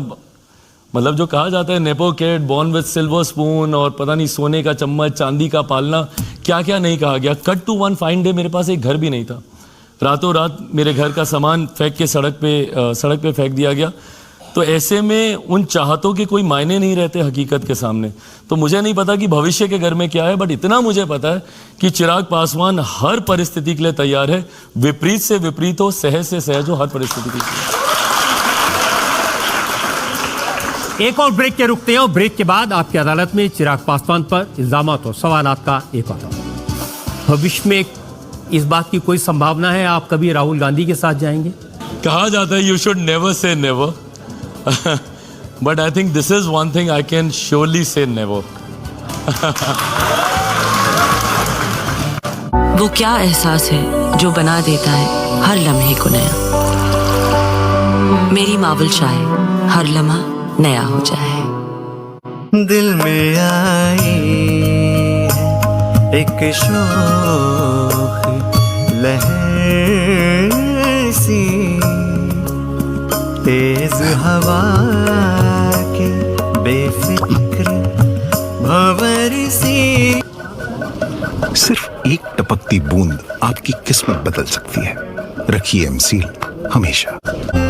मतलब जो कहा जाता है nepo kid, born with silver spoon, और पता नहीं सोने का चम्मच, चांदी का पालना, क्या क्या नहीं कहा गया। Cut to one fine day मेरे पास एक घर भी नहीं था। रातों रात मेरे घर का सामान फेंक के सड़क पे फेंक दिया गया। तो ऐसे में उन चाहतों के कोई मायने नहीं रहते हकीकत के सामने। तो मुझे नहीं पता कि भविष्य के घर में क्या है, बट इतना मुझे पता है कि चिराग पासवान हर परिस्थिति के लिए तैयार है। विपरीत से विपरीत हो, सहज से सहज हो, हर परिस्थिति के लिए। एक और ब्रेक के रुकते हैं और ब्रेक के बाद आपकी अदालत में चिराग पासवान पर इल्जामात और सवालात का एक और भविष्य में इस बात की कोई संभावना है आप कभी राहुल गांधी के साथ जाएंगे? कहा जाता है you should never say never, but I think this is one thing I can surely से नेवर। वो क्या एहसास है जो बना देता है हर लम्हे को नया। मेरी मावल चाहे हर लम्हा नया हो जाए। दिल में आई एक शोख लहर सी, तेज हवा के बेफिक्र भंवर सी। सिर्फ एक टपकती बूंद आपकी किस्मत बदल सकती है। रखिए एमसील हमेशा।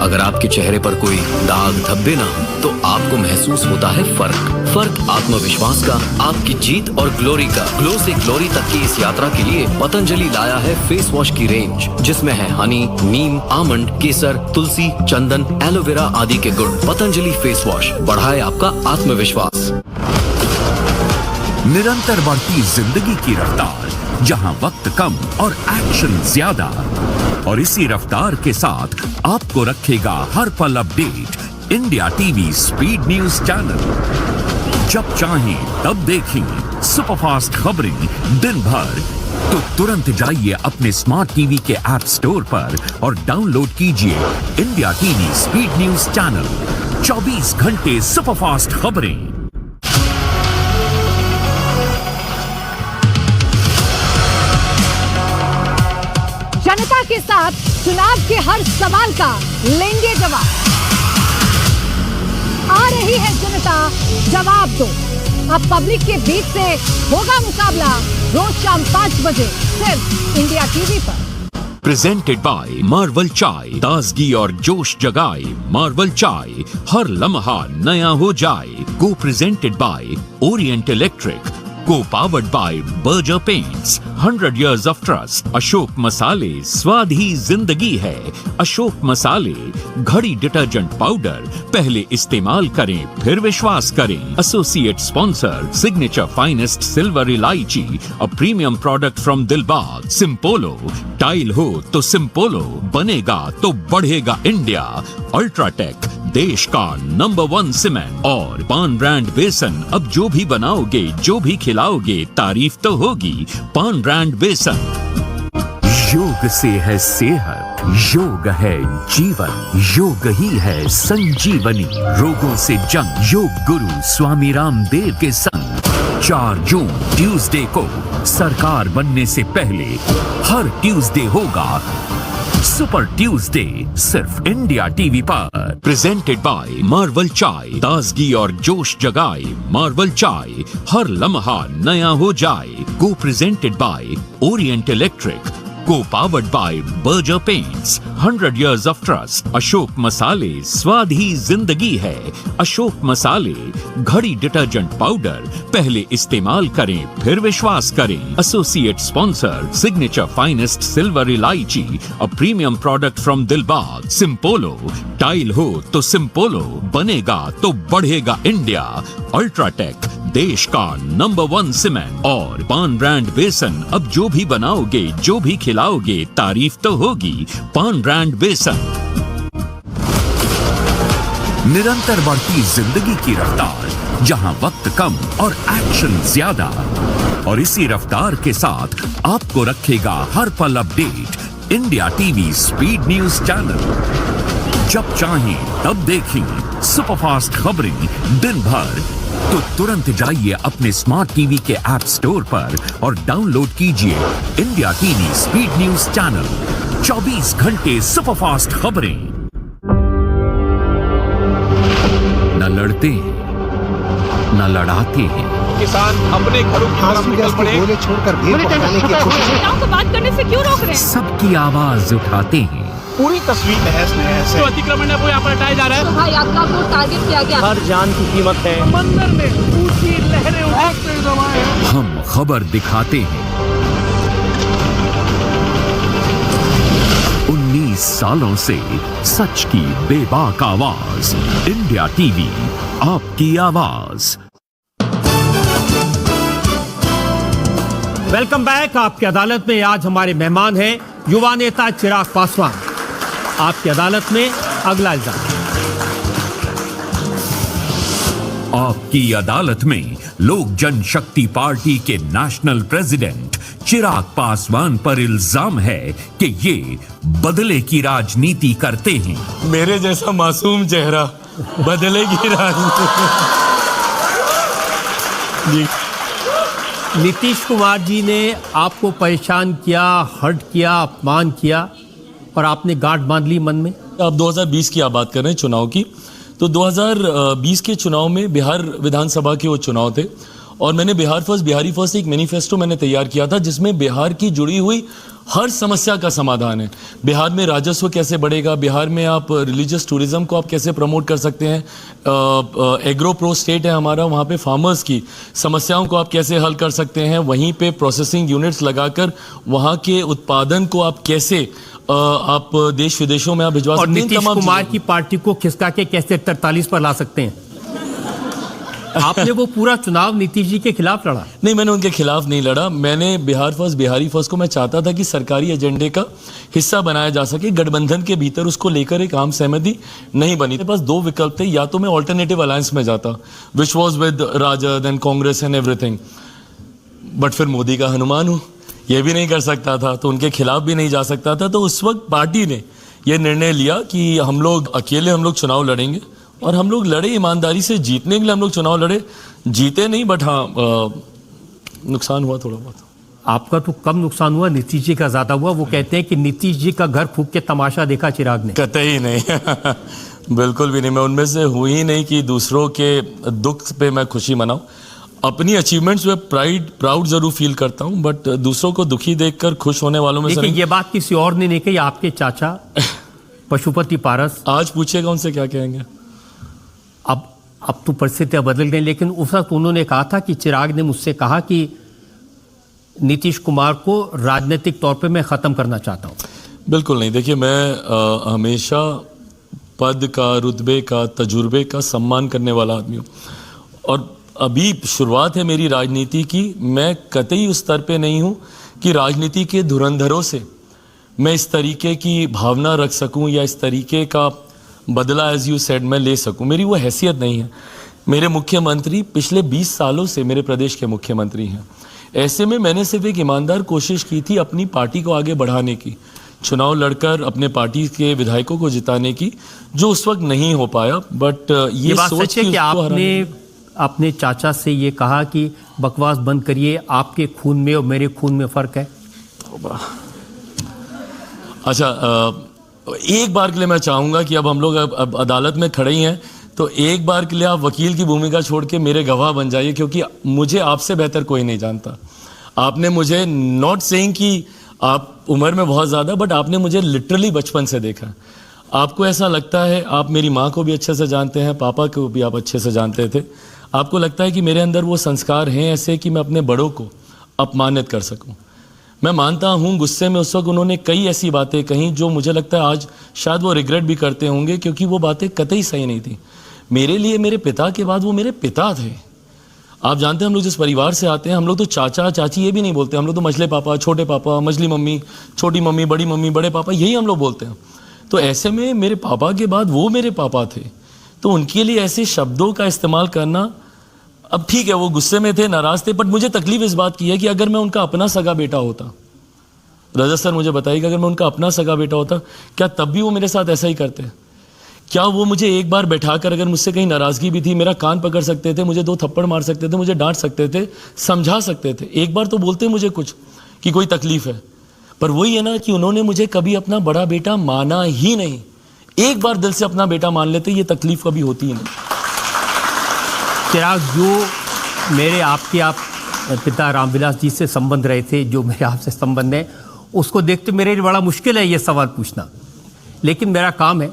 अगर आपके चेहरे पर कोई दाग धब्बे ना हो तो आपको महसूस होता है फर्क आत्मविश्वास का, आपकी जीत और ग्लोरी का। ग्लो से ग्लोरी तक की इस यात्रा के लिए पतंजलि लाया है फेस वॉश की रेंज, जिसमें है हनी, नीम, आमंड, केसर, तुलसी, चंदन, एलोवेरा आदि के गुण। पतंजलि फेस वॉश बढ़ाए आपका आत्मविश्वास। निरंतर बढ़ती जिंदगी की रफ्तार, जहां वक्त कम और एक्शन ज्यादा, और इसी रफ्तार के साथ आपको रखेगा हर पल update India TV speed news channel. जब चाहें तब देखें सुपरफास्ट खबरें दिन भर, तो तुरंत जाइए अपने स्मार्ट टीवी के ऐप स्टोर पर और डाउनलोड कीजिए India TV speed news channel. 24 घंटे सुपरफास्ट खबरें। जनता के साथ चुनाव के हर सवाल का लेंगे जवाब। आ रही है जनता, जवाब दो। अब पब्लिक के बीच से होगा मुकाबला रोज शाम 5 बजे सिर्फ इंडिया टीवी पर। प्रेजेंटेड बाय मार्वल चाय, ताजगी और जोश जगाए। मार्वल चाय, हर लम्हा नया हो जाए। को प्रेजेंटेड बाय ओरिएंट इलेक्ट्रिक, को powered by Berger paints, 100 years of trust। Ashok मसाले, स्वाद ही जिंदगी है। अशोक मसाले, घड़ी डिटर्जेंट पाउडर, पहले इस्तेमाल करें फिर विश्वास करें। Associate sponsor signature finest silver इलायची, a premium product from Dilbagh. Simpolo, tile हो तो सिंपोलो, बनेगा तो बढ़ेगा इंडिया। अल्ट्राटेक, देश का नंबर 1 सीमेंट। और पान ब्रांड बेसन, अब जो भी बनाओगे जो भी खिलाओगे तारीफ तो होगी। पान ब्रांड बेसन। योग से है सेहत, योग है जीवन, योग ही है संजीवनी। रोगों से जंग, योग गुरु स्वामी रामदेव के संग। 4 जून ट्यूसडे को सरकार बनने से पहले हर ट्यूसडे होगा सुपर ट्यूसडे, सिर्फ इंडिया टीवी पर। प्रेजेंटेड बाय मार्वल चाय, ताजगी और जोश जगाए। मार्वल चाय, हर लम्हा नया हो जाए। को प्रेजेंटेड बाय ओरिएंट इलेक्ट्रिक, को powered by Berger paints, 100 years of trust। Ashok मसाले, स्वाद ही जिंदगी है। अशोक मसाले, घड़ी डिटर्जेंट पाउडर, पहले इस्तेमाल करें फिर विश्वास करें। Associate sponsor signature finest silver इलायची, a premium product from Dilbagh. Simpolo, tile हो तो सिंपोलो, बनेगा तो बढ़ेगा इंडिया। अल्ट्राटेक, देश का नंबर 1 सीमेंट। और पान ब्रांड बेसन, अब जो भी बनाओगे जो भी खिलाओगे तारीफ तो होगी। पान ब्रांड बेसन। निरंतर बढ़ती जिंदगी की रफ्तार, जहां वक्त कम और एक्शन ज्यादा, और इसी रफ्तार के साथ आपको रखेगा हर पल update India TV speed news channel. जब चाहें तब देखें सुपरफास्ट खबरें दिन भर, तो तुरंत जाइए अपने स्मार्ट टीवी के ऐप स्टोर पर और डाउनलोड कीजिए India TV speed news channel. 24 घंटे सुपरफास्ट खबरें। न लड़ते हैं, न लड़ाते हैं। किसान अपने घरों की तरफ निकल पड़े, गोले छोड़कर भीड़ पकड़ने की कोशिश। नेताओं को बात करने से क्यों रोक रहे हैं? सबकी आवाज उठाते हैं। पूरी तस्वीर तहस नहस है। जो अतिक्रमण है वो यहाँ पर हटाया जा रहा है। शोभा यात्रा को टारगेट किया गया। हर जान की कीमत है। समंदर में ऊंची लहरें उठते हुए हैं। हम खबर दिखाते हैं। 19 सालों से सच की बेबाक आवाज। इंडिया टीवी, आपकी आवाज। Welcome back. आपकी अदालत में आज हमारे मेहमान हैं युवा नेता चिराग पासवान। आपकी अदालत में अगला इल्जाम। आपकी अदालत में लोक जनशक्ति पार्टी के नेशनल प्रेसिडेंट चिराग पासवान पर इल्जाम है कि ये बदले की राजनीति करते हैं। मेरे जैसा मासूम चेहरा बदले की राजनीति। नीतीश कुमार जी ने आपको परेशान किया, हर्ट किया, अपमान किया, और आपने गांठ बांध ली मन में। अब 2020 की आप बात कर रहे हैं, चुनाव की। तो 2020 के चुनाव में बिहार विधानसभा के वो चुनाव थे, और मैंने बिहारी फर्स्ट एक मैनिफेस्टो मैंने तैयार किया था, जिसमें बिहार की जुड़ी हुई हर समस्या का समाधान है। बिहार में राजस्व कैसे बढ़ेगा, बिहार में आप रिलीजियस टूरिज्म को आप कैसे प्रमोट कर सकते हैं, एग्रो प्रो स्टेट है हमारा, वहाँ पे फार्मर्स की समस्याओं को आप कैसे हल कर सकते हैं, वहीं पे प्रोसेसिंग यूनिट्स लगाकर वहाँ के उत्पादन को आप कैसे आप देश विदेशों में आप भिजवा सकते हैं। और नीतीश कुमार की पार्टी को खिसका के कैसे 43 पर ला सकते हैं। आपने वो पूरा चुनाव नीतीश जी के खिलाफ लड़ा? नहीं, मैंने उनके खिलाफ नहीं लड़ा। मैंने बिहारी फर्स्ट को मैं चाहता था कि सरकारी एजेंडे का हिस्सा बनाया जा सके। गठबंधन के भीतर उसको लेकर एक आम सहमति नहीं बनी। मेरे पास 2 विकल्प थे, या तो मैं ऑल्टरनेटिव अलायंस में जाता, which was with RJD and Congress and everything, but फिर मोदी का हनुमान हूँ, ये भी नहीं कर सकता था, तो उनके खिलाफ भी नहीं जा सकता था। तो उस वक्त पार्टी ने यह निर्णय लिया कि हम लोग अकेले चुनाव लड़ेंगे, और हम लोग लड़े ईमानदारी से। जीतने के लिए हम लोग चुनाव लड़े, जीते नहीं, बट हाँ नुकसान हुआ थोड़ा बहुत। आपका तो कम नुकसान हुआ, नीतीश जी का ज्यादा हुआ। वो कहते हैं कि नीतीश जी का घर फूंक के तमाशा देखा चिराग ने। कतई नहीं बिल्कुल भी नहीं। मैं उनमें से हुई ही नहीं कि दूसरों के दुख पे मैं खुशी मनाऊं। अपनी अचीवमेंट्स में प्राउड जरूर फील करता हूं, बट दूसरों को दुखी देखकर खुश होने वालों में से देखिए नहीं। ये बात किसी और ने नहीं कही, आपके चाचा पशुपति पारस। आज पूछेगा उनसे क्या कहेंगे। अब तो परिस्थितियां बदल गई, लेकिन उस वक्त उन्होंने कहा था कि चिराग ने मुझसे कहा कि नीतीश कुमार को राजनीतिक तौर पे मैं खत्म करना चाहता हूं। बिल्कुल नहीं। देखिए मैं हमेशा पद का, रुतबे का, तजुर्बे का सम्मान करने वाला आदमी हूँ, और अभी शुरुआत है मेरी राजनीति की। मैं कतई उस स्तर पे नहीं हूँ कि राजनीति के धुरंधरों से मैं इस तरीके की भावना रख सकूं या इस तरीके का बदला, एज यू सेड, मैं ले सकूं। मेरी वो हैसियत नहीं है। मेरे मुख्यमंत्री पिछले 20 सालों से मेरे प्रदेश के मुख्यमंत्री हैं। ऐसे में मैंने सिर्फ एक ईमानदार कोशिश की थी अपनी पार्टी को आगे बढ़ाने की, चुनाव लड़कर अपने पार्टी के विधायकों को जिताने की, जो उस वक्त नहीं हो पाया। बट ये बात सोच सच है कि आपने अपने चाचा से ये कहा कि बकवास बंद करिए, आपके खून में और मेरे खून में फर्क है। अच्छा, एक बार के लिए मैं चाहूंगा कि अब हम लोग अब अदालत में खड़े ही हैं, तो एक बार के लिए आप वकील की भूमिका छोड़ के मेरे गवाह बन जाइए, क्योंकि मुझे आपसे बेहतर कोई नहीं जानता। आपने मुझे, नॉट सेइंग कि आप उम्र में बहुत ज़्यादा, बट आपने मुझे लिटरली बचपन से देखा। आपको ऐसा लगता है, आप मेरी माँ को भी अच्छे से जानते हैं, पापा को भी आप अच्छे से जानते थे। आपको लगता है कि मेरे अंदर वो संस्कार हैं ऐसे कि मैं अपने बड़ों को अपमानित कर सकूं। मैं मानता हूं गुस्से में उस वक्त उन्होंने कई ऐसी बातें कहीं जो मुझे लगता है आज शायद वो रिग्रेट भी करते होंगे, क्योंकि वो बातें कतई सही नहीं थी। मेरे लिए मेरे पिता के बाद वो मेरे पिता थे। आप जानते हैं हम लोग जिस परिवार से आते हैं, हम लोग तो चाचा चाची ये भी नहीं बोलते, हम लोग तो मझले पापा, छोटे पापा, मझली मम्मी, छोटी मम्मी, बड़े पापा, यही हम लोग बोलते हैं। तो ऐसे में मेरे पापा के बाद वो मेरे पापा थे, तो उनके लिए ऐसे शब्दों का इस्तेमाल करना, अब ठीक है वो गुस्से में थे, नाराज थे, बट मुझे तकलीफ इस बात की है कि अगर मैं उनका अपना सगा बेटा होता, रजत सर मुझे बताइएगा, अगर मैं उनका अपना सगा बेटा होता, क्या तब भी वो मेरे साथ ऐसा ही करते? क्या वो मुझे एक बार बैठाकर, अगर मुझसे कहीं नाराजगी भी थी, मेरा कान पकड़ सकते थे, मुझे 2 थप्पड़ मार सकते थे, मुझे डांट सकते थे, समझा सकते थे, एक बार तो बोलते मुझे कुछ कि कोई तकलीफ है। पर वही है ना कि उन्होंने मुझे कभी अपना बड़ा बेटा माना ही नहीं। एक बार दिल से अपना बेटा मान लेते, ये तकलीफ कभी होती ही नहीं। चिराग, जो मेरे आपके पिता रामविलास जी से संबंध रहे थे, जो मेरे आपसे संबंध है, उसको देखते मेरे लिए बड़ा मुश्किल है ये सवाल पूछना, लेकिन मेरा काम है।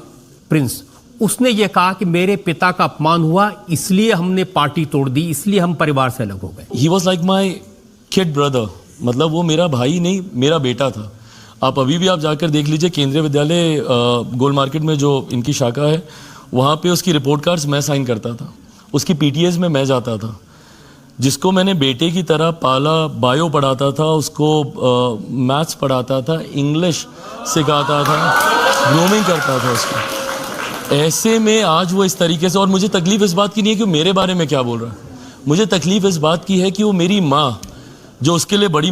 प्रिंस, उसने ये कहा कि मेरे पिता का अपमान हुआ, इसलिए हमने पार्टी तोड़ दी, इसलिए हम परिवार से अलग हो गए। He was like my kid brother, मतलब वो मेरा भाई नहीं, मेरा बेटा था। आप अभी भी आप जाकर देख लीजिए, केंद्रीय विद्यालय गोल मार्केट में जो इनकी शाखा है, वहाँ पे उसकी रिपोर्ट कार्ड्स मैं साइन करता था, उसकी पीटीएस में मैं जाता था। जिसको मैंने बेटे की तरह पाला, बायो पढ़ाता था, उसको मैथ्स पढ़ाता था, इंग्लिश सिखाता था, ग्रूमिंग करता था उसकी। ऐसे में आज वो इस तरीके से, और मुझे तकलीफ इस बात की नहीं है कि मेरे बारे में क्या बोल रहा है, मुझे तकलीफ इस बात की है कि वो मेरी माँ, जो उसके लिए बड़ी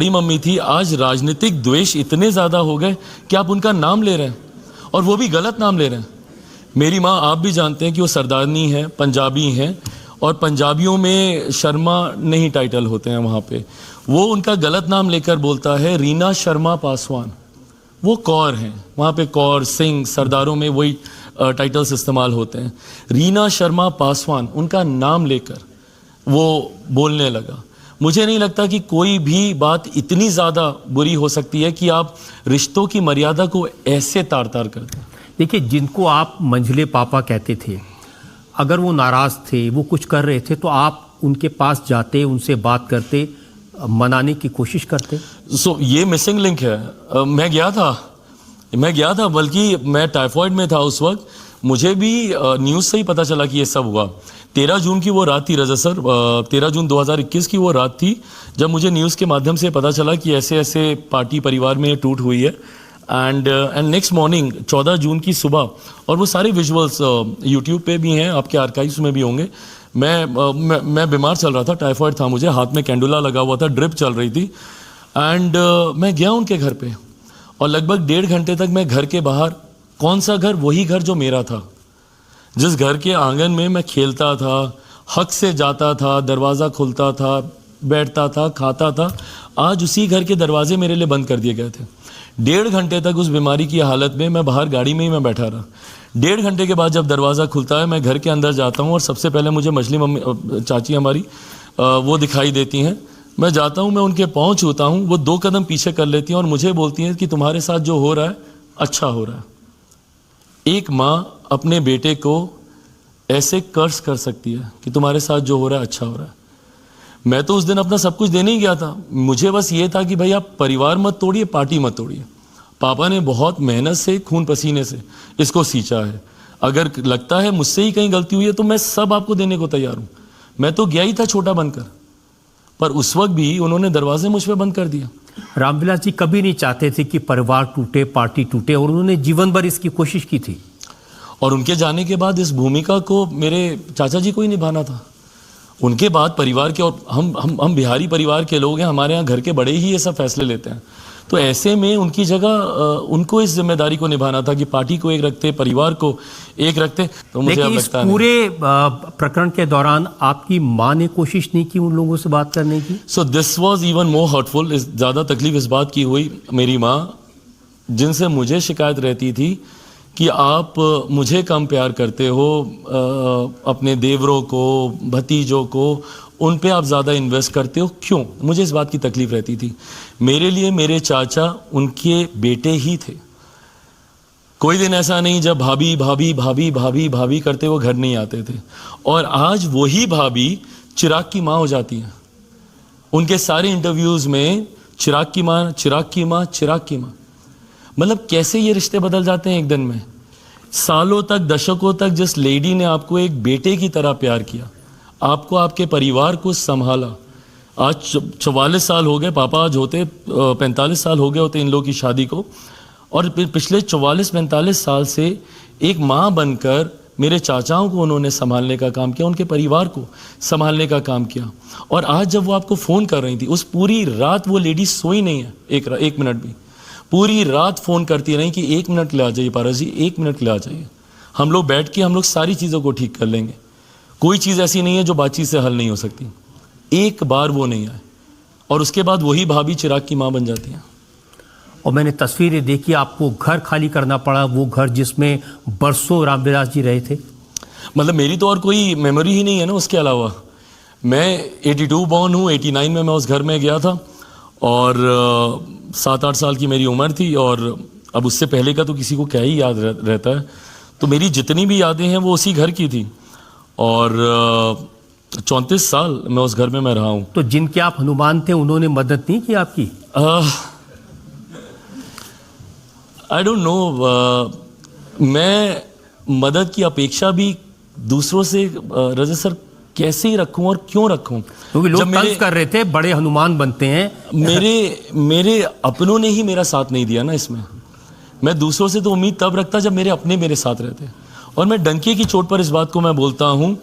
मम्मी थी, आज राजनीतिक द्वेष इतने ज़्यादा हो गए कि आप उनका नाम ले रहे हैं, और वो भी गलत नाम ले रहे हैं। मेरी माँ, आप भी जानते हैं कि वो सरदारनी है, पंजाबी हैं, और पंजाबियों में शर्मा नहीं टाइटल होते हैं वहाँ पे। वो उनका गलत नाम लेकर बोलता है रीना शर्मा पासवान। वो कौर हैं, वहाँ पे कौर, सिंह, सरदारों में वही टाइटल्स इस्तेमाल होते हैं। रीना शर्मा पासवान उनका नाम लेकर वो बोलने लगा। मुझे नहीं लगता कि कोई भी बात इतनी ज़्यादा बुरी हो सकती है कि आप रिश्तों की मर्यादा को ऐसे तार तार कर दें। देखिए, जिनको आप मंझले पापा कहते थे, अगर वो नाराज़ थे, वो कुछ कर रहे थे, तो आप उनके पास जाते, उनसे बात करते, मनाने की कोशिश करते। ये मिसिंग लिंक है। मैं गया था, बल्कि मैं टाइफॉइड में था उस वक्त। मुझे भी न्यूज़ से ही पता चला कि ये सब हुआ। 13 जून की वो रात थी रजत सर, 13 जून 2021 की वो रात थी जब मुझे न्यूज़ के माध्यम से पता चला कि ऐसे ऐसे पार्टी परिवार में टूट हुई है। एंड नेक्स्ट मॉर्निंग 14 जून की सुबह, और वो सारे विजुअल्स यूट्यूब पे भी हैं, आपके आर्काइव्स में भी होंगे। मैं बीमार चल रहा था, टाइफॉइड था मुझे, हाथ में कैंडुला लगा हुआ था, ड्रिप चल रही थी। एंड मैं गया उनके घर पे, और लगभग 1.5 घंटे तक मैं घर के बाहर, कौन सा घर? वही घर जो मेरा था, जिस घर के आंगन में मैं खेलता था, हक से जाता था, दरवाज़ा खुलता था, बैठता था, खाता था। आज उसी घर के दरवाजे मेरे लिए बंद कर दिए गए थे। 1.5 घंटे तक उस बीमारी की हालत में मैं बाहर गाड़ी में ही मैं बैठा रहा। 1.5 घंटे के बाद जब दरवाज़ा खुलता है, मैं घर के अंदर जाता हूँ और सबसे पहले मुझे मछली मम्मी चाची हमारी वो दिखाई देती हैं। मैं जाता हूँ, मैं उनके पाँव छूता हूँ, वो 2 कदम पीछे कर लेती हैं और मुझे बोलती हैं कि तुम्हारे साथ जो हो रहा है अच्छा हो रहा है। एक माँ अपने बेटे को ऐसे कर्ज कर सकती है कि तुम्हारे साथ जो हो रहा है अच्छा हो रहा है। मैं तो उस दिन अपना सब कुछ देने ही गया था। मुझे बस ये था कि भाई आप परिवार मत तोड़िए, पार्टी मत तोड़िए। पापा ने बहुत मेहनत से, खून पसीने से इसको सींचा है। अगर लगता है मुझसे ही कहीं गलती हुई है तो मैं सब आपको देने को तैयार हूँ। मैं तो गया ही था छोटा बनकर, पर उस वक्त भी उन्होंने दरवाजे मुझ पर बंद कर दिया। रामविलास जी कभी नहीं चाहते थे कि परिवार टूटे, पार्टी टूटे, और उन्होंने जीवन भर इसकी कोशिश की थी। और उनके जाने के बाद इस भूमिका को मेरे चाचा जी को ही निभाना था। उनके बाद परिवार के, और हम बिहारी परिवार के लोग हैं, हमारे यहाँ घर के बड़े ही ये सब फैसले लेते हैं। तो ऐसे में उनकी जगह उनको इस जिम्मेदारी को निभाना था कि पार्टी को एक रखते, परिवार को एक रखते। तो मुझे अब लगता है पूरे प्रकरण के दौरान आपकी माँ ने कोशिश नहीं की उन लोगों से बात करने की? So this was even more hurtful. ज़्यादा तकलीफ इस बात की हुई, मेरी माँ जिनसे मुझे शिकायत रहती थी कि आप मुझे कम प्यार करते हो, अपने देवरों को, भतीजों को, उन पे आप ज़्यादा इन्वेस्ट करते हो, क्यों? मुझे इस बात की तकलीफ रहती थी। मेरे लिए मेरे चाचा उनके बेटे ही थे। कोई दिन ऐसा नहीं जब भाभी भाभी भाभी भाभी भाभी करते वो घर नहीं आते थे। और आज वही भाभी चिराग की माँ हो जाती हैं। उनके सारे इंटरव्यूज़ में चिराग की माँ, चिराग की माँ, चिराग की माँ। मतलब कैसे ये रिश्ते बदल जाते हैं एक दिन में। सालों तक, दशकों तक जिस लेडी ने आपको एक बेटे की तरह प्यार किया, आपको, आपके परिवार को संभाला, आज 44 साल हो गए, पापा आज होते 45 साल हो गए होते इन लोगों की शादी को, और पिछले 44-45 साल से एक माँ बनकर मेरे चाचाओं को उन्होंने संभालने का काम किया, उनके परिवार को संभालने का काम किया। और आज जब वो आपको फ़ोन कर रही थी, उस पूरी रात वो लेडी सोई नहीं है एक मिनट भी। पूरी रात फ़ोन करती रही कि 1 मिनट ले आ जाइए पारस जी, 1 मिनट ले आ जाइए, हम लोग बैठ के हम लोग सारी चीज़ों को ठीक कर लेंगे। कोई चीज़ ऐसी नहीं है जो बातचीत से हल नहीं हो सकती। एक बार वो नहीं आए, और उसके बाद वही भाभी चिराग की माँ बन जाती हैं। और मैंने तस्वीरें देखी, आपको घर खाली करना पड़ा, वो घर जिसमें बरसों रामविलास जी रहे थे। मतलब मेरी तो और कोई मेमोरी ही नहीं है ना उसके अलावा। मैं 82 बॉर्न हूँ, 89 में मैं उस घर में गया था, और 7-8 साल की मेरी उम्र थी। और अब उससे पहले का तो किसी को क्या ही याद रहता है। तो मेरी जितनी भी यादें हैं वो उसी घर की थी, और 34 साल मैं उस घर में मैं रहा हूँ। तो जिनके आप हनुमान थे उन्होंने मदद नहीं की आपकी? I don't know. मैं मदद की अपेक्षा भी दूसरों से रजत सर कैसे ही रखूं और क्यों रखूं? क्योंकि लोग तंज कर रहे थे, बड़े हनुमान बनते हैं। मेरे अपनों ने ही मेरा साथ नहीं दिया ना इसमें। मैं दूसरों से तो उम्मीद तब रखता जब मेरे अपने मेरे साथ रहते। और मैं डंके की चोट पर इस बात को मैं बोलता हूं